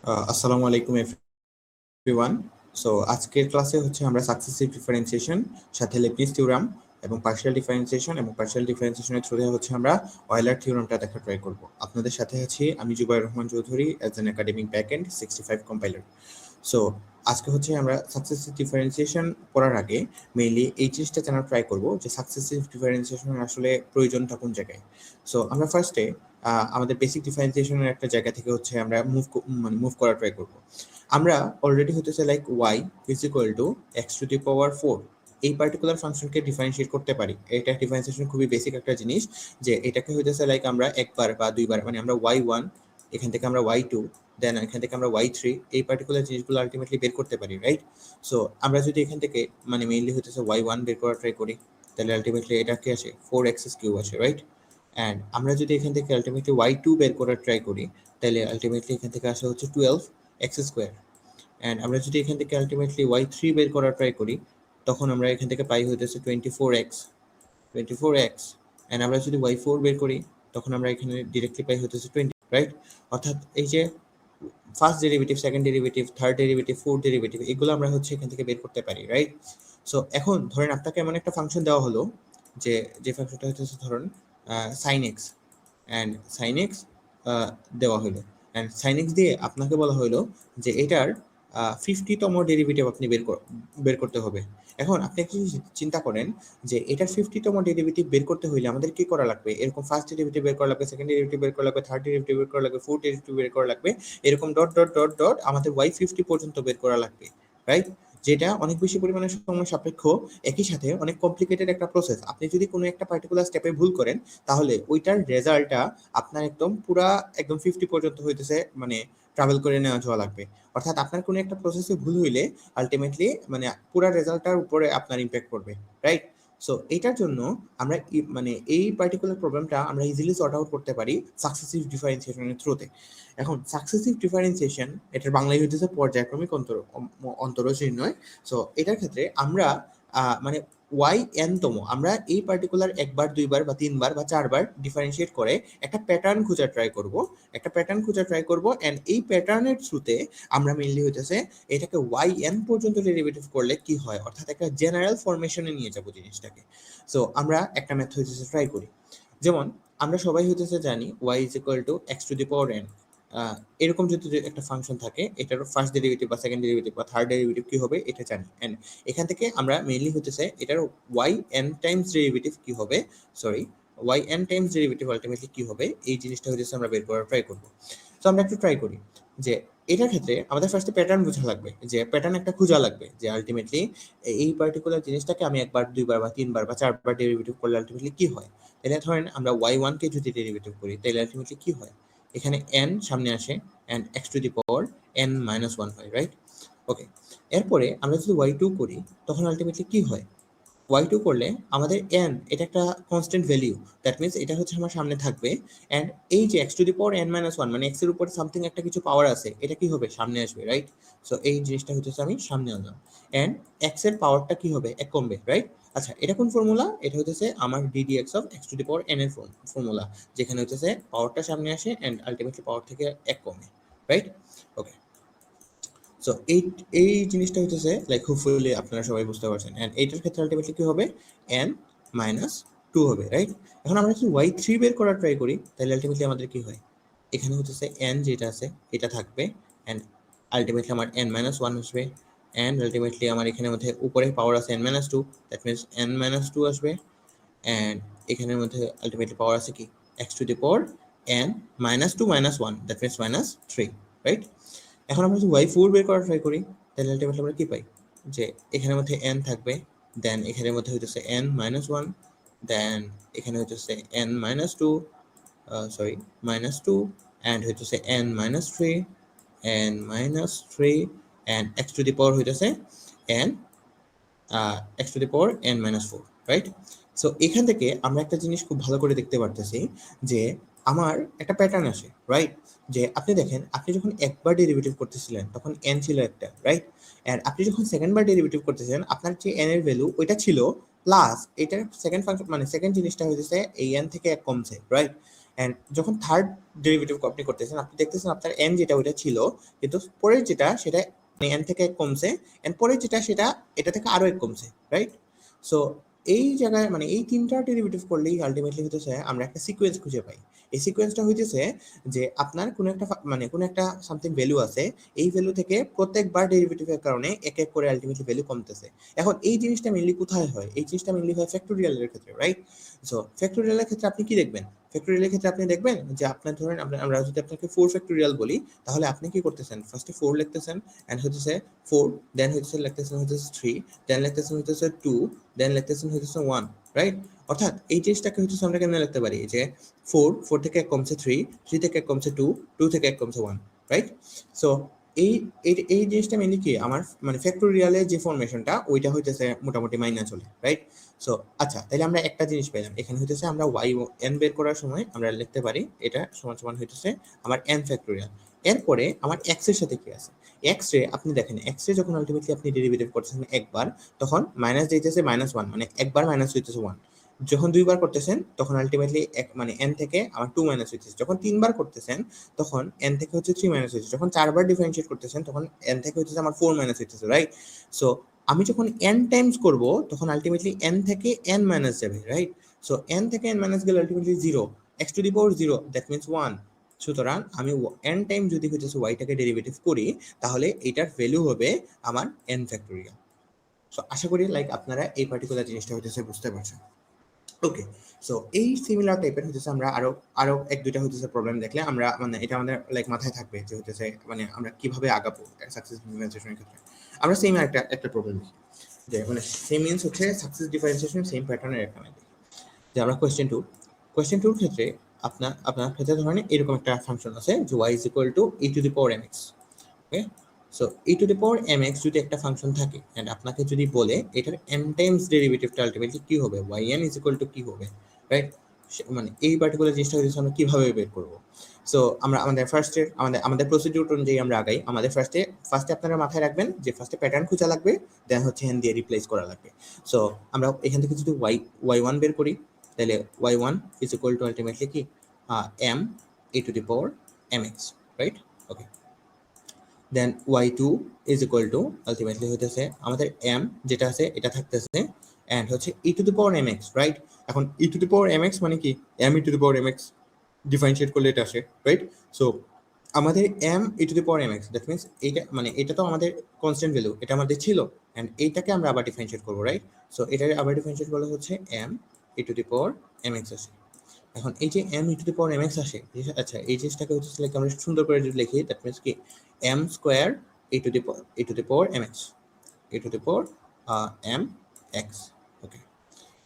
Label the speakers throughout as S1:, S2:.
S1: আসসালামু আলাইকুম everyone. So আজকের ক্লাসে হচ্ছে আমরা সাকসেসিভ ডিফারেন্সিয়েশন সাথে লেবনিজ থিওরাম এবং পার্শিয়াল ডিফারেন্সিয়েশন এবং পার্শিয়াল ডিফারেন্সিয়েশনের থ্রুতে হচ্ছে আমরা অয়েলার থিওরামটা দেখা ট্রাই করব। আপনাদের সাথে আছি আমি Zubair Rahman Chowdhury as an academic backend 65 compiler. So আজকে হচ্ছে আমরা সাকসেসিভ ডিফারেন্সিয়েশন পড়ার আগে মেইনলি এই জিনিসটা জানার ট্রাই করব যে সাকসেসিভ ডিফারেন্সিয়েশনের আসলে প্রয়োজনটা কোন জায়গায়। সো আমরা ফার্স্টে আমাদের বেসিক ডিফারেন্সিয়েশনের একটা জায়গা থেকে হচ্ছে আমরা মুভ করার ট্রাই করব। আমরা অলরেডি হতেছে like y is equal to x to the power 4 এই পার্টিকুলার ফাংশনকে ডিফারেন্সিয়েট করতে পারি। এটা ডিফারেন্সিয়েশন খুবই বেসিক একটা জিনিস যে এটাকে হইতেছে লাইক আমরা একবার বা দুইবার মানে আমরা y1 এখান থেকে আমরা y2 দেন এখান থেকে আমরা y3 এই পার্টিকুলার জিনিসগুলো আলটিমেটলি বের করতে পারি, রাইট? সো আমরা যদি এখান থেকে মানে মেইনলি হইতেছে y1 বের করার ট্রাই করি তাহলে আলটিমেটলি এটা কি আসে 4x³ আসে, রাইট? অ্যান্ড আমরা যদি এখান থেকে আলটিমেটলি y2 বের করার ট্রাই করি তাহলে আলটিমেটলি এখান থেকে আসে হচ্ছে 12x²। অ্যান্ড আমরা যদি এখান থেকে আলটিমেটলি y3 বের করার ট্রাই করি তখন আমরা এখান থেকে পাই হইতেছে 24x। অ্যান্ড আমরা যদি y4 বের করি তখন আমরা এখানে ডিরেক্টলি পাই হইতেছে 20, রাইট? অর্থাৎ এই যে first derivative, second derivative, third derivative, fourth derivative এগুলো আমরা হচ্ছে এখান থেকে বের করতে পারি, রাইট? সো এখন ধরেন আপনাকে এমন একটা ফাংশন দেওয়া হলো যে ফাংশনটা হচ্ছে ধরুন sin x and sin x দেওয়া হলো অ্যান্ড sin x দিয়ে আপনাকে বলা হলো যে এটার 50তম ডেরিভেটিভ আপনি বের করতে হবে। এখন আপনি একটু চিন্তা করেন যে এটার 50তম ডেরিভেটিভ বের করতে হইলে আমাদের কি করা লাগবে? এরকম ফার্স্ট ডেরিভেটিভ বের করা লাগবে, সেকেন্ড ডেরিভেটিভ বের করা লাগবে, থার্ড ডেরিভেটিভ বের করা লাগবে, ফোর্থ ডেরিভেটিভ বের করা লাগবে, এরকম ডট ডট ডট ডট আমাদের y50 পর্যন্ত বের করা লাগবে, রাইট? যেটা অনেক বেশি পরিমাণে সময় সাপেক্ষ, একই সাথে অনেক কমপ্লিকেটেড একটা প্রসেস। আপনি যদি কোনো একটা পার্টিকুলার স্টেপে ভুল করেন তাহলে ওইটার রেজাল্টটা আপনার একদম পুরা একদম 50 পর্যন্ত হইতেছে মানে ট্রাভেল করে নেওয়া যাওয়া লাগবে। অর্থাৎ আপনার কোনো একটা প্রসেসে ভুল হইলে আলটিমেটলি মানে পুরা রেজাল্টটার উপরে আপনার ইম্প্যাক্ট পড়বে, রাইট? সো এইটার জন্য আমরা মানে এই পার্টিকুলার প্রবলেমটা আমরা ইজিলি সর্ট আউট করতে পারি সাকসেসিভ ডিফারেন্সিয়েশনের থ্রুতে। এখন সাকসেসিভ ডিফারেন্সিয়েশন এটার বাংলায় হইতেছে পর্যায়ক্রমিক অন্তরজ নির্ণয়। সো এটার ক্ষেত্রে আমরা মানে yn তম আমরা এই পার্টিকুলার একবার, দুইবার বা তিনবার বা চারবার ডিফারেন্সিয়েট করে একটা প্যাটার্ন খোঁজার ট্রাই করব অ্যান্ড এই প্যাটার্নের থ্রুতে আমরা মেইনলি হইতেছে এটাকে yn পর্যন্ত ডেরিভেটিভ করলে কি হয়, অর্থাৎ একটা জেনারেল ফরমেশনে নিয়ে যাব জিনিসটাকে। সো আমরা একটা মেথড হইতেছে ট্রাই করি। যেমন আমরা সবাই হইতেছে জানি y is equal to x to the power n। এরকম যদি একটা ফাংশন থাকে এটার ফার্স্ট ডেরিভেটিভ বা সেকেন্ড ডেরিভেটিভ বা থার্ড ডেরিভেটিভ কি হবে এটা জানি। এন্ড এখান থেকে আমরা মেইনলি হতেছে এটার yn টাইমস ডেরিভেটিভ কি হবে, sorry yn Times derivative ultimately কি হবে এই জিনিসটা হচ্ছে আমরা বের করার ট্রাই করব। সো আমরা একটু ট্রাই করি যে এটার ক্ষেত্রে আমাদের ফার্স্টে প্যাটার্ন বোঝা লাগবে, যে প্যাটার্ন একটা খোঁজা লাগবে যে আলটিমেটলি এই পার্টিকুলার জিনিসটাকে আমি একবার, দুইবার বা তিনবার বা চারবার ডেরিভেটিভ করলে আলটিমেটলি কি হয়। তাহলে ধরেন আমরা y1 কে যদি ডেরিভেটিভ করি তাহলে আলটিমেটলি কি হয়, এখানে n সামনে আসে and x to the power n-1 হয়, রাইট? ওকে, এরপরে আমরা যদি y2 করি তখন আলটিমেটলি কি হয়, y2 করলে আমাদের n এটা একটা কনস্ট্যান্ট ভ্যালু, দ্যাট মিন্স এটা হচ্ছে আমার সামনে থাকবে অ্যান্ড এই যে x to the power n-1 মানে x এর উপরে সামথিং একটা কিছু পাওয়ার আছে এটা কি হবে সামনে আসবে, রাইট? সো এই জিনিসটা হচ্ছে আমি সামনে আনলাম অ্যান্ড x এর পাওয়ারটা কি হবে এক কমবে, রাইট? আচ্ছা, এটা কোন ফর্মুলা? এটা হচ্ছে আমার ddx of x to the power n এর ফর্মুলা, যেখানে হচ্ছে পাওয়ারটা সামনে আসে অ্যান্ড আলটিমেটলি পাওয়ার থেকে এক কমে, রাইট? ওকে, সো এই জিনিসটা হইতেছে লাইক হোপফুলি আপনারা সবাই বুঝতে পারছেন এন্ড এইটার ক্ষেত্রে আলটিমেটলি কি হবে n-2 হবে, রাইট? এখন আমরা যদি y3 বের করার ট্রাই করি তাহলে আলটিমেটলি আমাদের কি হয়, এখানে হচ্ছে n যেটা আছে এটা থাকবে এন্ড আলটিমেটলি আমার n-1 আসবে এন্ড আলটিমেটলি আমার এখানের মধ্যে উপরে পাওয়ার আছে n-2, দ্যাট মিন্স n-2 আসবে এন্ড এখানের মধ্যে আলটিমেটলি পাওয়ার আছে কি x to the power n-2-1, that means -3, right? এখন আমরা যদি y4 বের করার ট্রাই করি তাহলে আলটিমেটলি আমরা কি পাই, যে এখানের মধ্যে n থাকবে, দেন এখানের মধ্যে হইতেছে n-1, দেন এখানে হইতেছে n-2, সরি -2 এন্ড হইতেছে n-3 and x to the power হইতেছে n x to the power n-4, right? So এখান থেকে আমরা একটা জিনিস খুব ভালো করে দেখতে পারতেছি যে আমার একটা প্যাটার্ন আসে, রাইট? যে আপনি দেখেন আপনি যখন একবার ডেরিভেটিভ করতেছিলেন তখন n ছিল একটা, রাইট? এন্ড আপনি যখন সেকেন্ড বার ডেরিভেটিভ করতেছেন আপনার যে n এর ভ্যালু ওইটা ছিল প্লাস এটার সেকেন্ড ফাংশন মানে সেকেন্ড জিনিসটা হইতেছে এই n থেকে এক কমছে, রাইট? অ্যান্ড যখন থার্ড ডেরিভেটিভ আপনি করতেছেন আপনি দেখতেছেন আপনার n যেটা ওইটা ছিল কিন্তু পরের যেটা সেটা মানে n থেকে 1 কমছে এন্ড পরের যেটা সেটা এটা থেকে আরো 1 কমছে, রাইট? সো এই জায়গায় মানে এই তিনটা ডেরিভেটিভ করলেই আলটিমেটলি হইতেছে আমরা একটা সিকোয়েন্স খুঁজে পাই। এই সিকোয়েন্সটা হইতেছে যে আপনার কোনো একটা মানে কোনো একটা সামথিং ভ্যালু আছে, এই ভ্যালু থেকে প্রত্যেকবার ডেরিভেটিভের কারণে এক এক করে আলটিমেটলি ভ্যালু কমতেছে। এখন এই জিনিসটা মেইনলি কোথায় হয়? এই জিনিসটা মেইনলি হয় ফ্যাক্টোরিয়ালের ক্ষেত্রে, রাইট? সো ফ্যাক্টোরিয়ালের ক্ষেত্রে আপনি কি দেখবেন? ফ্যাক্টোরিয়ালের ক্ষেত্রে আপনি দেখবেন যে আপনার ধরেন আমরা যদি আপনাকে 4 ফ্যাক্টোরিয়াল বলি তাহলে আপনি কি করতেছেন? ফার্স্টে 4 লিখতেছেন এন্ড হইতেছে 4 দেন হইতেছে লিখতেছেন হইতেছে 3 দেন লিখতেছেন হইতেছে 2 দেন লিখতেছেন হইতেছে 1, রাইট? অর্থাৎ এই জিনিসটাকে হইতেছে আমরা কেমনে লিখতে পারি যে 4 থেকে 1 কমছে 3 থেকে 1 কমছে 2 থেকে 1 কমছে 1, রাইট? সো এই এই জিনিসটা মেইনলি কি আমার মানে ফ্যাক্টোরিয়ালের যে ফরমেশনটা ওইটা হইতেছে মোটামুটি মাইনা চলে, রাইট? সো আচ্ছা তাহলে আমরা একটা জিনিস পেলাম এখানে হইতেছে আমরা y n বের করার সময় আমরা লিখতে পারি এটা সমান সমান হইতেছে আমার n ফ্যাক্টোরিয়াল। এরপরে আমার x এর সাথে কি আছে? x রে আপনি দেখেন x রে যখন আলটিমেটলি আপনি ডেরিভেটিভ করতেছেন একবার তখন মাইনাস দিতেছে -1 মানে একবার মাইনাস হইতেছে 1। যখন দুইবার করতেছেন তখন আলটিমেটলি মানে n থেকে আমার 2 মাইনাস হইতেছে। যখন তিনবার করতেছেন তখন n থেকে হচ্ছে 3 মাইনাস হইতেছে। যখন চারবার ডিফারেনশিয়েট করতেছেন তখন n থেকে হইতেছে আমার 4 মাইনাস হইতেছে, রাইট? সো আমি যখন n টাইমস করব তখন আলটিমেটলি n থেকে n মাইনাস যাবে, রাইট? সো n থেকে n মাইনাস গেলে ultimately 0 x to the power 0 that means 1। সুতরাং আমি n টাইম যদি হইতেছে y টাকে ডেরিভেটিভ করি তাহলে এটার ভ্যালু হবে আমার n ফ্যাক্টোরিয়াল। সো আশা করি লাইক আপনারা এই পার্টিকুলার জিনিসটা হইতেছে বুঝতে পারছেন। ওকে, সো এই সিমিলার টাইপের হইতেছে আমরা আরো এক দুইটা হইতেছে প্রবলেম দেখলে আমরা মানে এটা আমাদের লাইক মাথায় থাকবে যে হইতেছে মানে আমরা কিভাবে আগাবো সাকসেস ডিফারেন্সিয়েশনের ক্ষেত্রে। আমরা সেম একটা প্রবলেম দেখি যে মানে সেম মিন্স হচ্ছে সাকসেস ডিফারেন্সিয়েশন সেম প্যাটার্নের একটা দেখি যে আমরা কোয়েশ্চেন টুর ক্ষেত্রে আপনার ক্ষেত্রে ধরেন এরকম একটা ফাংশন আছে যে y is equal to e to the power mx, okay? So e to the power mx যদি একটা ফাংশন থাকে এন্ড আপনাকে যদি বলে এটার m টাইমস ডেরিভেটিভটা আলটিমেটলি কি হবে, yn is equal to কি হবে, রাইট? মানে এই পার্টিকুলার জিনিসটা হচ্ছে আমরা কিভাবে বের করব? সো আমরা আমাদের প্রসিডিউর অনুযায়ী আমরা আগাই। আমাদের ফার্স্টে আপনারা মাথায় রাখবেন যে ফার্স্টে প্যাটার্ন খোঁজা লাগবে, দেন হচ্ছে n দিয়ে রিপ্লেস করা লাগবে। সো আমরা এখান থেকে যদি y1 বের করি তাহলে y1 is equal to ultimately কি m e to the power mx, right? Okay, then y2 is equal to ultimately হইতেছে আমাদের m যেটা আছে এটা থাকতেছে এন্ড হচ্ছে e to the power mx, right? এখন e to the power mx মানে কি m e to the power mx differentiate করলে এটা আসে, রাইট? সো আমাদের m e to the power mx that means এইটা মানে এটা তো আমাদের কনস্ট্যান্ট ভ্যালু, এটা আমাদের ছিল এন্ড এইটাকে আমরা আবার ডিফারেনশিয়েট করব, রাইট? সো এটাকে আবার ডিফারেনশিয়েট করলে হচ্ছে m e to the power mx আসে। এখন এই যে m e to the power mx আসে, আচ্ছা এই জিনিসটাকে হচ্ছে লাইক আমরা সুন্দর করে যদি লিখি দ্যাট মিন্স কি m square e to the power mx e to the power mx, ওকে?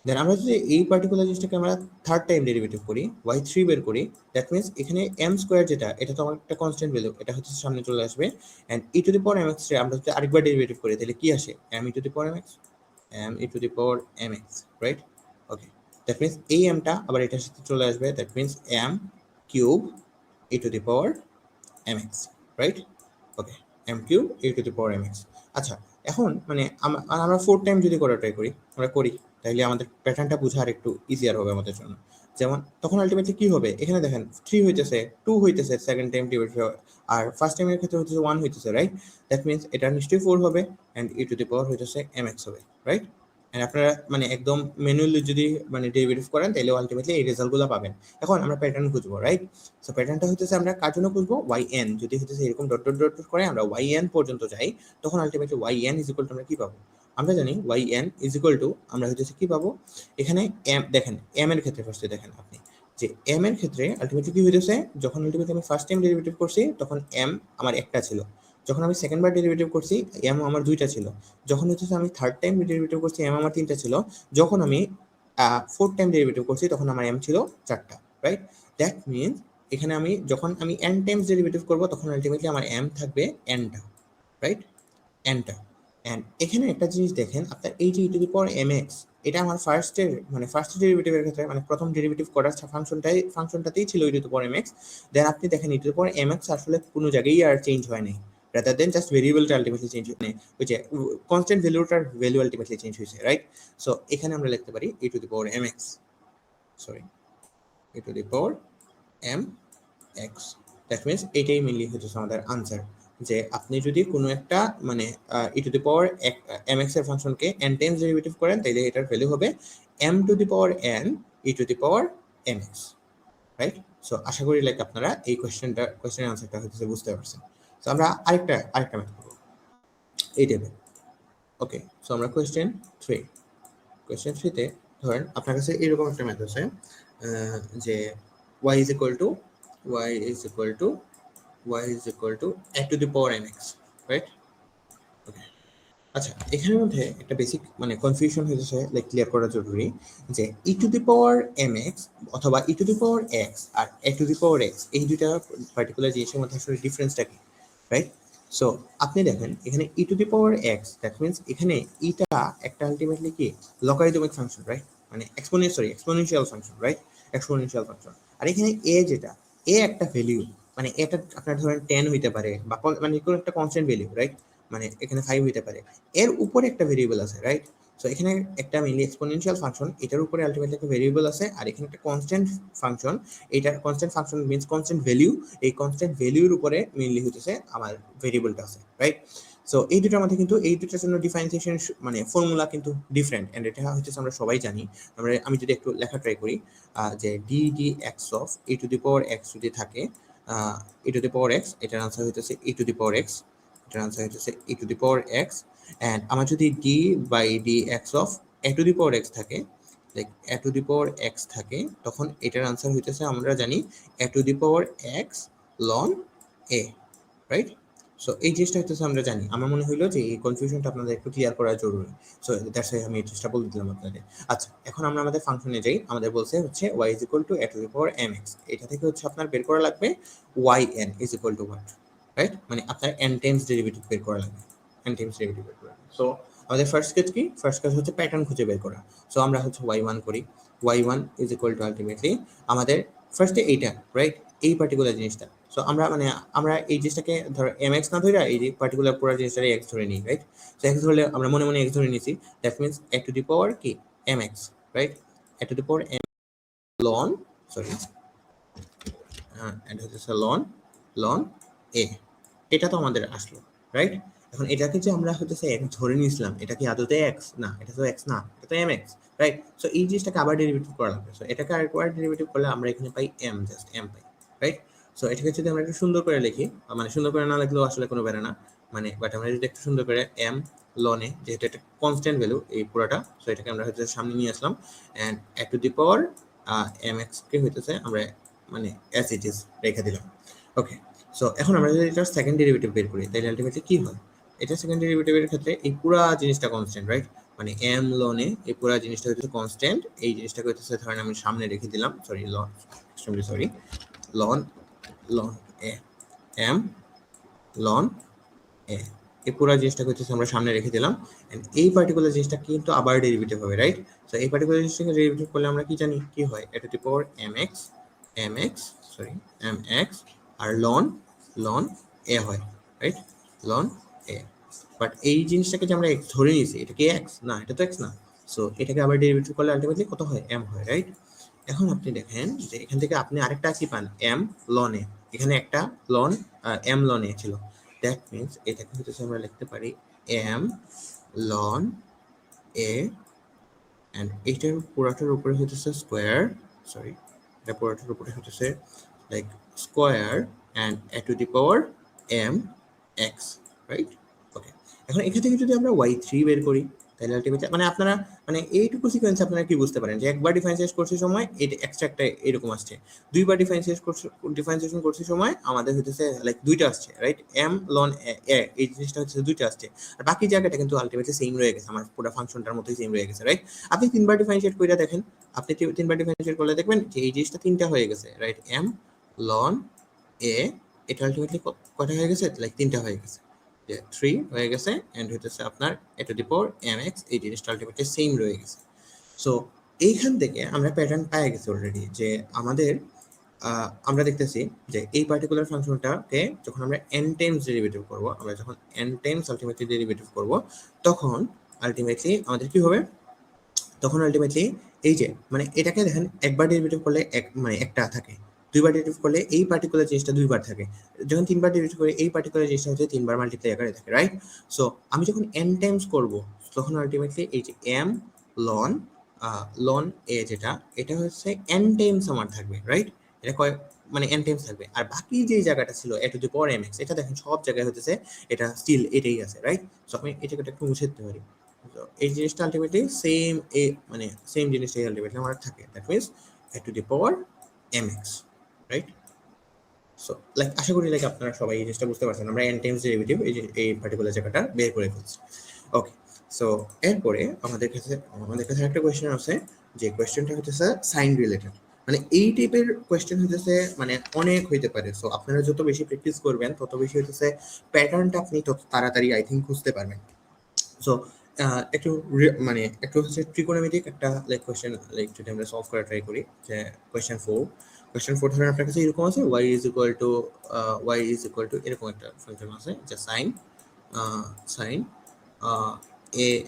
S1: দেন আমরা যদি এই পার্টিকুলার জিনিসটাকে আমরা থার্ড টাইম ডেরিভেটিভ করি y3 বের করি দ্যাট মিন্স এখানে m স্কয়ার যেটা এটা তো আমার একটা কনস্ট্যান্ট ভ্যালু, এটা হচ্ছে সামনে চলে আসবে and e to the power mx রে আমরা যদি আরেকবার ডেরিভেটিভ করি তাহলে কি আসে m e to the power mx m e to the power mx, right? Okay, that means এই mটা আবার এটার সাথে চলে আসবে that means m cube e to the power mx, right? Okay, m cube e to the power mx। আচ্ছা এখন মানে আমরা 4 টাইম যদি করা ট্রাই করি আমরা করি তাহলে আমাদের প্যাটার্নটা বোঝা আর একটু ইজিয়ার হবে আমাদের জন্য। যেমন তখন আলটিমেটলি কি হবে এখানে দেখেন 3 হইতেছে 2 হইতেছে সেকেন্ড টাইম ডেরিভেটিভ আর ফার্স্ট টাইমের ক্ষেত্রে হচ্ছে 1 হইতেছে, রাইট? দ্যাট মিন্স এটা নিশ্চয়ই 4 হবে and e to the power হইতেছে mx হবে, রাইট? এন্ড আপনারা মানে একদম ম্যানুয়ালি যদি মানে ডেরিভেটিভ করেন তাহলে আলটিমেটলি এই রেজাল্টগুলো পাবেন। এখন আমরা প্যাটার্ন খুঁজবো, রাইট? সো প্যাটার্নটা হইতেছে আমরা কার জন্য খুঁজবো yn যদি হইতেছে এরকম ডট ডট ডট করে আমরা yn পর্যন্ত যাই তখন ultimately yn is equal two আমরা কি পাবো? আমরা জানি yn ইজ ইকুয়াল টু আমরা হইতেছে কি পাবো এখানে m দেখেন m এর ক্ষেত্রে ফার্স্টে দেখেন আপনি যে m এর ক্ষেত্রে আলটিমেটলি কি হইতেছে যখন আলটিমেটলি আমি ফার্স্ট টাইম ডেরিভেটিভ করছি তখন m আমার একটা ছিল, যখন আমি সেকেন্ড বার ডেরিভেটিভ করছি m আমার দুইটা ছিল, যখন হচ্ছে আমি থার্ড টাইম ডেরিভেটিভ করছি m আমার তিনটা ছিল, যখন আমি ফোর্থ টাইম ডেরিভেটিভ করছি তখন আমার m ছিল চারটা, রাইট? দ্যাট মিন্স এখানে আমি যখন আমি n টাইমস ডেরিভেটিভ করব তখন আলটিমেটলি আমার m থাকবে n টা, রাইট? n টা। এন্ড এখানে একটা জিনিস দেখেন আপনার এই যে e to the power mx এটা আমার ফার্স্ট ডেরিভেটিভের ক্ষেত্রে মানে প্রথম ডেরিভেটিভ করার ফাংশনটাতেই ছিল e to the power mx। দেন আপনি দেখেন e to the power mx আসলে কোনো জায়গায় আর চেঞ্জ হয় নাই, রাদার দেন জাস্ট ভেরিয়েবলটা আলটিমেটলি চেঞ্জ মানে ওই যে কনস্ট্যান্ট ভ্যালুটার ভ্যালু আলটিমেটলি চেঞ্জ হয়েছে, রাইট? সো এখানে আমরা লিখতে পারি e to the power mx, sorry e to the power M X. That means এটাই মেনলি হচ্ছে আমাদের আনসার, যে আপনি যদি কোনো একটা মানে E to the power M X এর ফাংশনকে এন টাইমস ডেরিভেটিভ করেন, তাইলে এটার ভ্যালু হবে M to the power N E to the power M X, right? So আশা করি লাইক আপনারা এই কোয়েশ্চেনের আনসারটা হচ্ছে বুঝতে পারছেন। সো আমরা আরেকটা ম্যাথ করবো এই টাইপের। ওকে, সো আমরা কোয়েশ্চেন 3তে ধরেন আপনার কাছে এরকম একটা ম্যাথ আছে যে y is equal to y is equal to y is equal to a to the power mx, right? Okay, আচ্ছা এখানের মধ্যে একটা বেসিক মানে কনফিউশন হয়েছে, লাইক ক্লিয়ার করা জরুরি, যে E to the power M X অথবা E to the power X আর A to the power X, এই দুইটা পার্টিকুলার জিনিসের মধ্যে আসলে ডিফারেন্সটা কি, রাইট? সো আপনি দেখেন এখানে E to the power X, that means এখানে ইটা একটা আলটিমেটলি কি লগারিদমিক ফাংশন, রাইট? মানে exponential function, right? Exponential function. আর এখানে এ যেটা, এ একটা ভ্যালু, মানে এটা আপনার ধরেন 10 হইতে পারে বা মানে কোনো একটা কনস্ট্যান্ট ভ্যালু, রাইট? মানে এখানে 5 হইতে পারে, এর উপরে একটা ভেরিয়েবল আছে, রাইট? সো এখানে একটা মেইনলি এক্সপোনেনশিয়াল ফাংশন, এটার উপরে আলটিমেটলি একটা ভেরিয়েবল আছে, আর এখানে একটা কনস্ট্যান্ট ফাংশন, এটা constant function means constant value, এই কনস্ট্যান্ট ভ্যালুর উপরে মেইনলি হচ্ছে আমার ভেরিয়েবলটা আছে, রাইট? সো এই দুটোর মধ্যে কিন্তু এই দুটোর জন্য ডিফারেন্সিয়েশন মানে ফর্মুলা কিন্তু ডিফারেন্ট, এন্ড এটা হচ্ছে আমরা সবাই জানি। আমি যদি একটু লেখা ট্রাই করি, যে D D X of E to the power X যদি থাকে, E to the power X, এটার আনসার হইতেছে E to the power X, এটার আনসার হইতেছে E to the power X. And আমার যদি D by D X of A to the power X থাকে, like A to the power X থাকে, তখন এটার আনসার হইতেছে আমরা জানি A to the power X ln A, right? So এই জিনিসটা হচ্ছে আমরা জানি। আমার মনে হইলো যে এই কনফিউশনটা আপনাদের একটু ক্লিয়ার করা জরুরি। সো দ্যাটস ওয়াই আমি এই জিনিসটা বলে দিলাম আপনাদের। আচ্ছা, এখন আমরা আমাদের ফাংশনে যাই। আমাদের বলছে হচ্ছে y is equal to a to the power mx। এটা থেকে হচ্ছে আপনার বের করা লাগবে yn is equal to what, right? মানে আপনার n টাইমস ডেরিভেটিভ বের করা লাগবে, n টাইমস ডেরিভেটিভ বের করা। সো আমাদের ফার্স্ট কাজ কি? ফার্স্ট কাজ হচ্ছে প্যাটার্ন খুঁজে বের করা। সো আমরা হচ্ছে y1 করি। y1 is equal to ultimately আমাদের ফার্স্টে এইটা, রাইট? এই পার্টিকুলার জিনিসটা। সো আমরা এই জিনিসটাকে ধর mx না ধরে এই যে পার্টিকুলার পুরো জিনিসটারে x ধরে নিই, রাইট? সো x ধরলে আমরা মনে মনে x ধরে নিছি, that means a to the power কি mx, রাইট? a to the power m ln, sorry, এটা হচ্ছে ln a। এটা তো আমাদের আসলো, রাইট? এখন এটাকে যে আমরা হচ্ছে x ধরে নিয়েছিলাম, এটা কি আদতে x? না, এটা তো x না, এটা তো mx, রাইট? সো এই জিনিসটাকে আবার ডেরিভেটিভ করা লাগবে। সো এটাকে আরেকবার ডেরিভেটিভ করলে আমরা এখানে পাই m, জাস্ট m পাই, রাইট? সো এটাকে যদি আমরা একটু সুন্দর করে লিখি, মানে সুন্দর করে না লিখলেও আসলে কোনো ব্যাপার না, মানে বাট আমরা যদি একটু সুন্দর করে m ln a, যেহেতু এটা কনস্ট্যান্ট ভ্যালু এই পুরোটা, সো এটাকে আমরা হচ্ছে সামনে নিয়ে আসলাম, and a to the power mx কে হইতেছে আমরা মানে অ্যাজ ইট ইজ রেখে দিলাম। ওকে, সো এখন আমরা যদি এটার সেকেন্ড ডেরিভেটিভ বের করি, তাহলে আলটিমেটলি কি হয়? এটা সেকেন্ড ডেরিভেটিভের ক্ষেত্রে এই পুরো জিনিসটা কনস্ট্যান্ট, রাইট? মানে m ln a, এই পুরো জিনিসটা হচ্ছে কনস্ট্যান্ট। এই জিনিসটাকে হচ্ছে ধরেন আমি সামনে রেখে দিলাম, sorry ln, extremely sorry, ln a, m ln a, এই পুরো জিনিসটাকে হচ্ছে আমরা সামনে রেখে দিলাম, এন্ড এই পার্টিকুলার জিনিসটা কিন্তু আবার ডেরিভেটিভ হবে, রাইট? সো এই পার্টিকুলার জিনিসটাকে ডেরিভেটিভ করলে আমরা কি জানি কি হয়? a to the power mx, sorry, mx আর ln a হয়, রাইট? ln a। বাট এই জিনিসটাকে যে আমরা x ধরে নিয়েছি, এটা কি x? না, এটা তো x না। সো এটাকে আবার ডেরিভেটিভ করলে আলটিমেটলি কত হয়? m হয়, রাইট? এখন আপনি দেখেন যে এখান থেকে আপনি আরেকটা কি পান? m ln a। এখানে একটা m ln a ছিল। দ্যাট মিনস এটাকে হচ্ছে আমরা লিখতে পারি m ln a, এন্ড এইটার পুরোটার উপরে হচ্ছে স্কোয়ার, সরি, এটা পুরোটার উপরে হচ্ছে like square and a to the power m x, right? Okay, এখন এখান থেকে যদি আমরা y3 বের করি, তাহলে আলটিমেটলি মানে আপনারা মানে এইটুকু সিকোয়েন্স আপনারা কি বুঝতে পারেন যে একবার ডিফারেন্সিয়েট করছে সময় এটা এক্সট্রা একটা এরকম আসছে, দুইবার ডিফারেন্সিয়েশন করছে সময় আমাদের হচ্ছে লাইক দুইটা আসছে, রাইট? m ln a, এই জিনিসটা হচ্ছে দুইটা আসছে, আর বাকি জায়গাটা কিন্তু আলটিমেটলি সেম রয়ে গেছে, আমার পুরো ফাংশনটার মতোই সেম রয়ে গেছে, রাইট? আপনি তিনবার ডিফারেন্সিয়েট করে দেখেন, আপনি তিনবার ডিফারেন্সিয়েট করলে দেখবেন যে এই জিনিসটা তিনটা হয়ে গেছে, রাইট? m ln a, এটা আলটিমেটলি কয়টা হয়ে গেছে? লাইক তিনটা হয়ে গেছে, 3 হয়ে গেছে, এন্ড হইতেছে আপনার a to the power mx, এই জিনিসটা আলটিমেটলি সেম রয়ে গেছে। সো এইখান থেকে আমরা প্যাটার্ন পেয়ে গেছি অলরেডি, যে আমাদের আমরা দেখতেছি যে এই পার্টিকুলার ফাংশনটাকে যখন আমরা n টাইমস ডেরিভেটিভ করব, আমরা যখন n টাইমস আলটিমেটলি ডেরিভেটিভ করব, তখন আলটিমেটলি আমাদের কি হবে? তখন আলটিমেটলি এই যে মানে এটাকে দেখেন একবার ডেরিভেটিভ করলে এক মানে একটা থাকে, দুইবার ডেরিভেটিভ করলে এই পার্টিকুলার জিনিসটা দুইবার থাকে, যখন তিনবার ডেরিভেটিভ করে এই পার্টিকুলার জিনিসটা হচ্ছে তিনবার মাল্টিপ্লাই আকারে থাকে, রাইট? সো আমি যখন n টাইমস করব তখন আলটিমেটলি এই যে m লন লন এ যেটা এটা হচ্ছে n টাইমস আমার থাকবে, রাইট? এটা কয় মানে n টাইমস থাকবে, আর বাকি যে জায়গাটা ছিল a to the power mx এটা দেখেন সব জায়গায় হতেছে এটা স্টিল এটাই আছে, রাইট? সো আমি এই জায়গাটা একটু মুছে দিতে পারি। তো এই জিনিসটা আলটিমেটলি সেম এ মানে সেম জিনিসটাই আলটিমেটলি আমার থাকে, that means a to the power mx, right? So like আশা করি লাইক আপনারা সবাই এই জিনিসটা বুঝতে পারছেন, আমরা n টাইমস ডেরিভেটিভ এই যে এই পার্টিকুলার জায়গাটা বের করে ফেলছি। ওকে, সো এরপরে আমাদের কাছে একটা কোয়েশ্চেন আছে, যে কোয়েশ্চেনটা হচ্ছে সাইন রিলেটেড। মানে এই টাইপের কোয়েশ্চেন হইতেছে মানে অনেক হইতে পারে। সো আপনারা যত বেশি প্র্যাকটিস করবেন তত বেশি হইতেছে প্যাটার্নটা আপনি তত তাড়াতাড়ি আই থিঙ্ক খুঁজতে পারবেন। সো একটু মানে একটু হচ্ছে ট্রিকোনোমেট্রিক একটা লাইক কোয়েশ্চেন লাইক যদি আমরা সলভ করা ট্রাই করি, যে কোয়েশ্চেন 4 ধরেন আপনার কাছে এরকম আছে y ইজ ইকুয়াল টু এরকম একটা ফাংশন আছে যে সাইন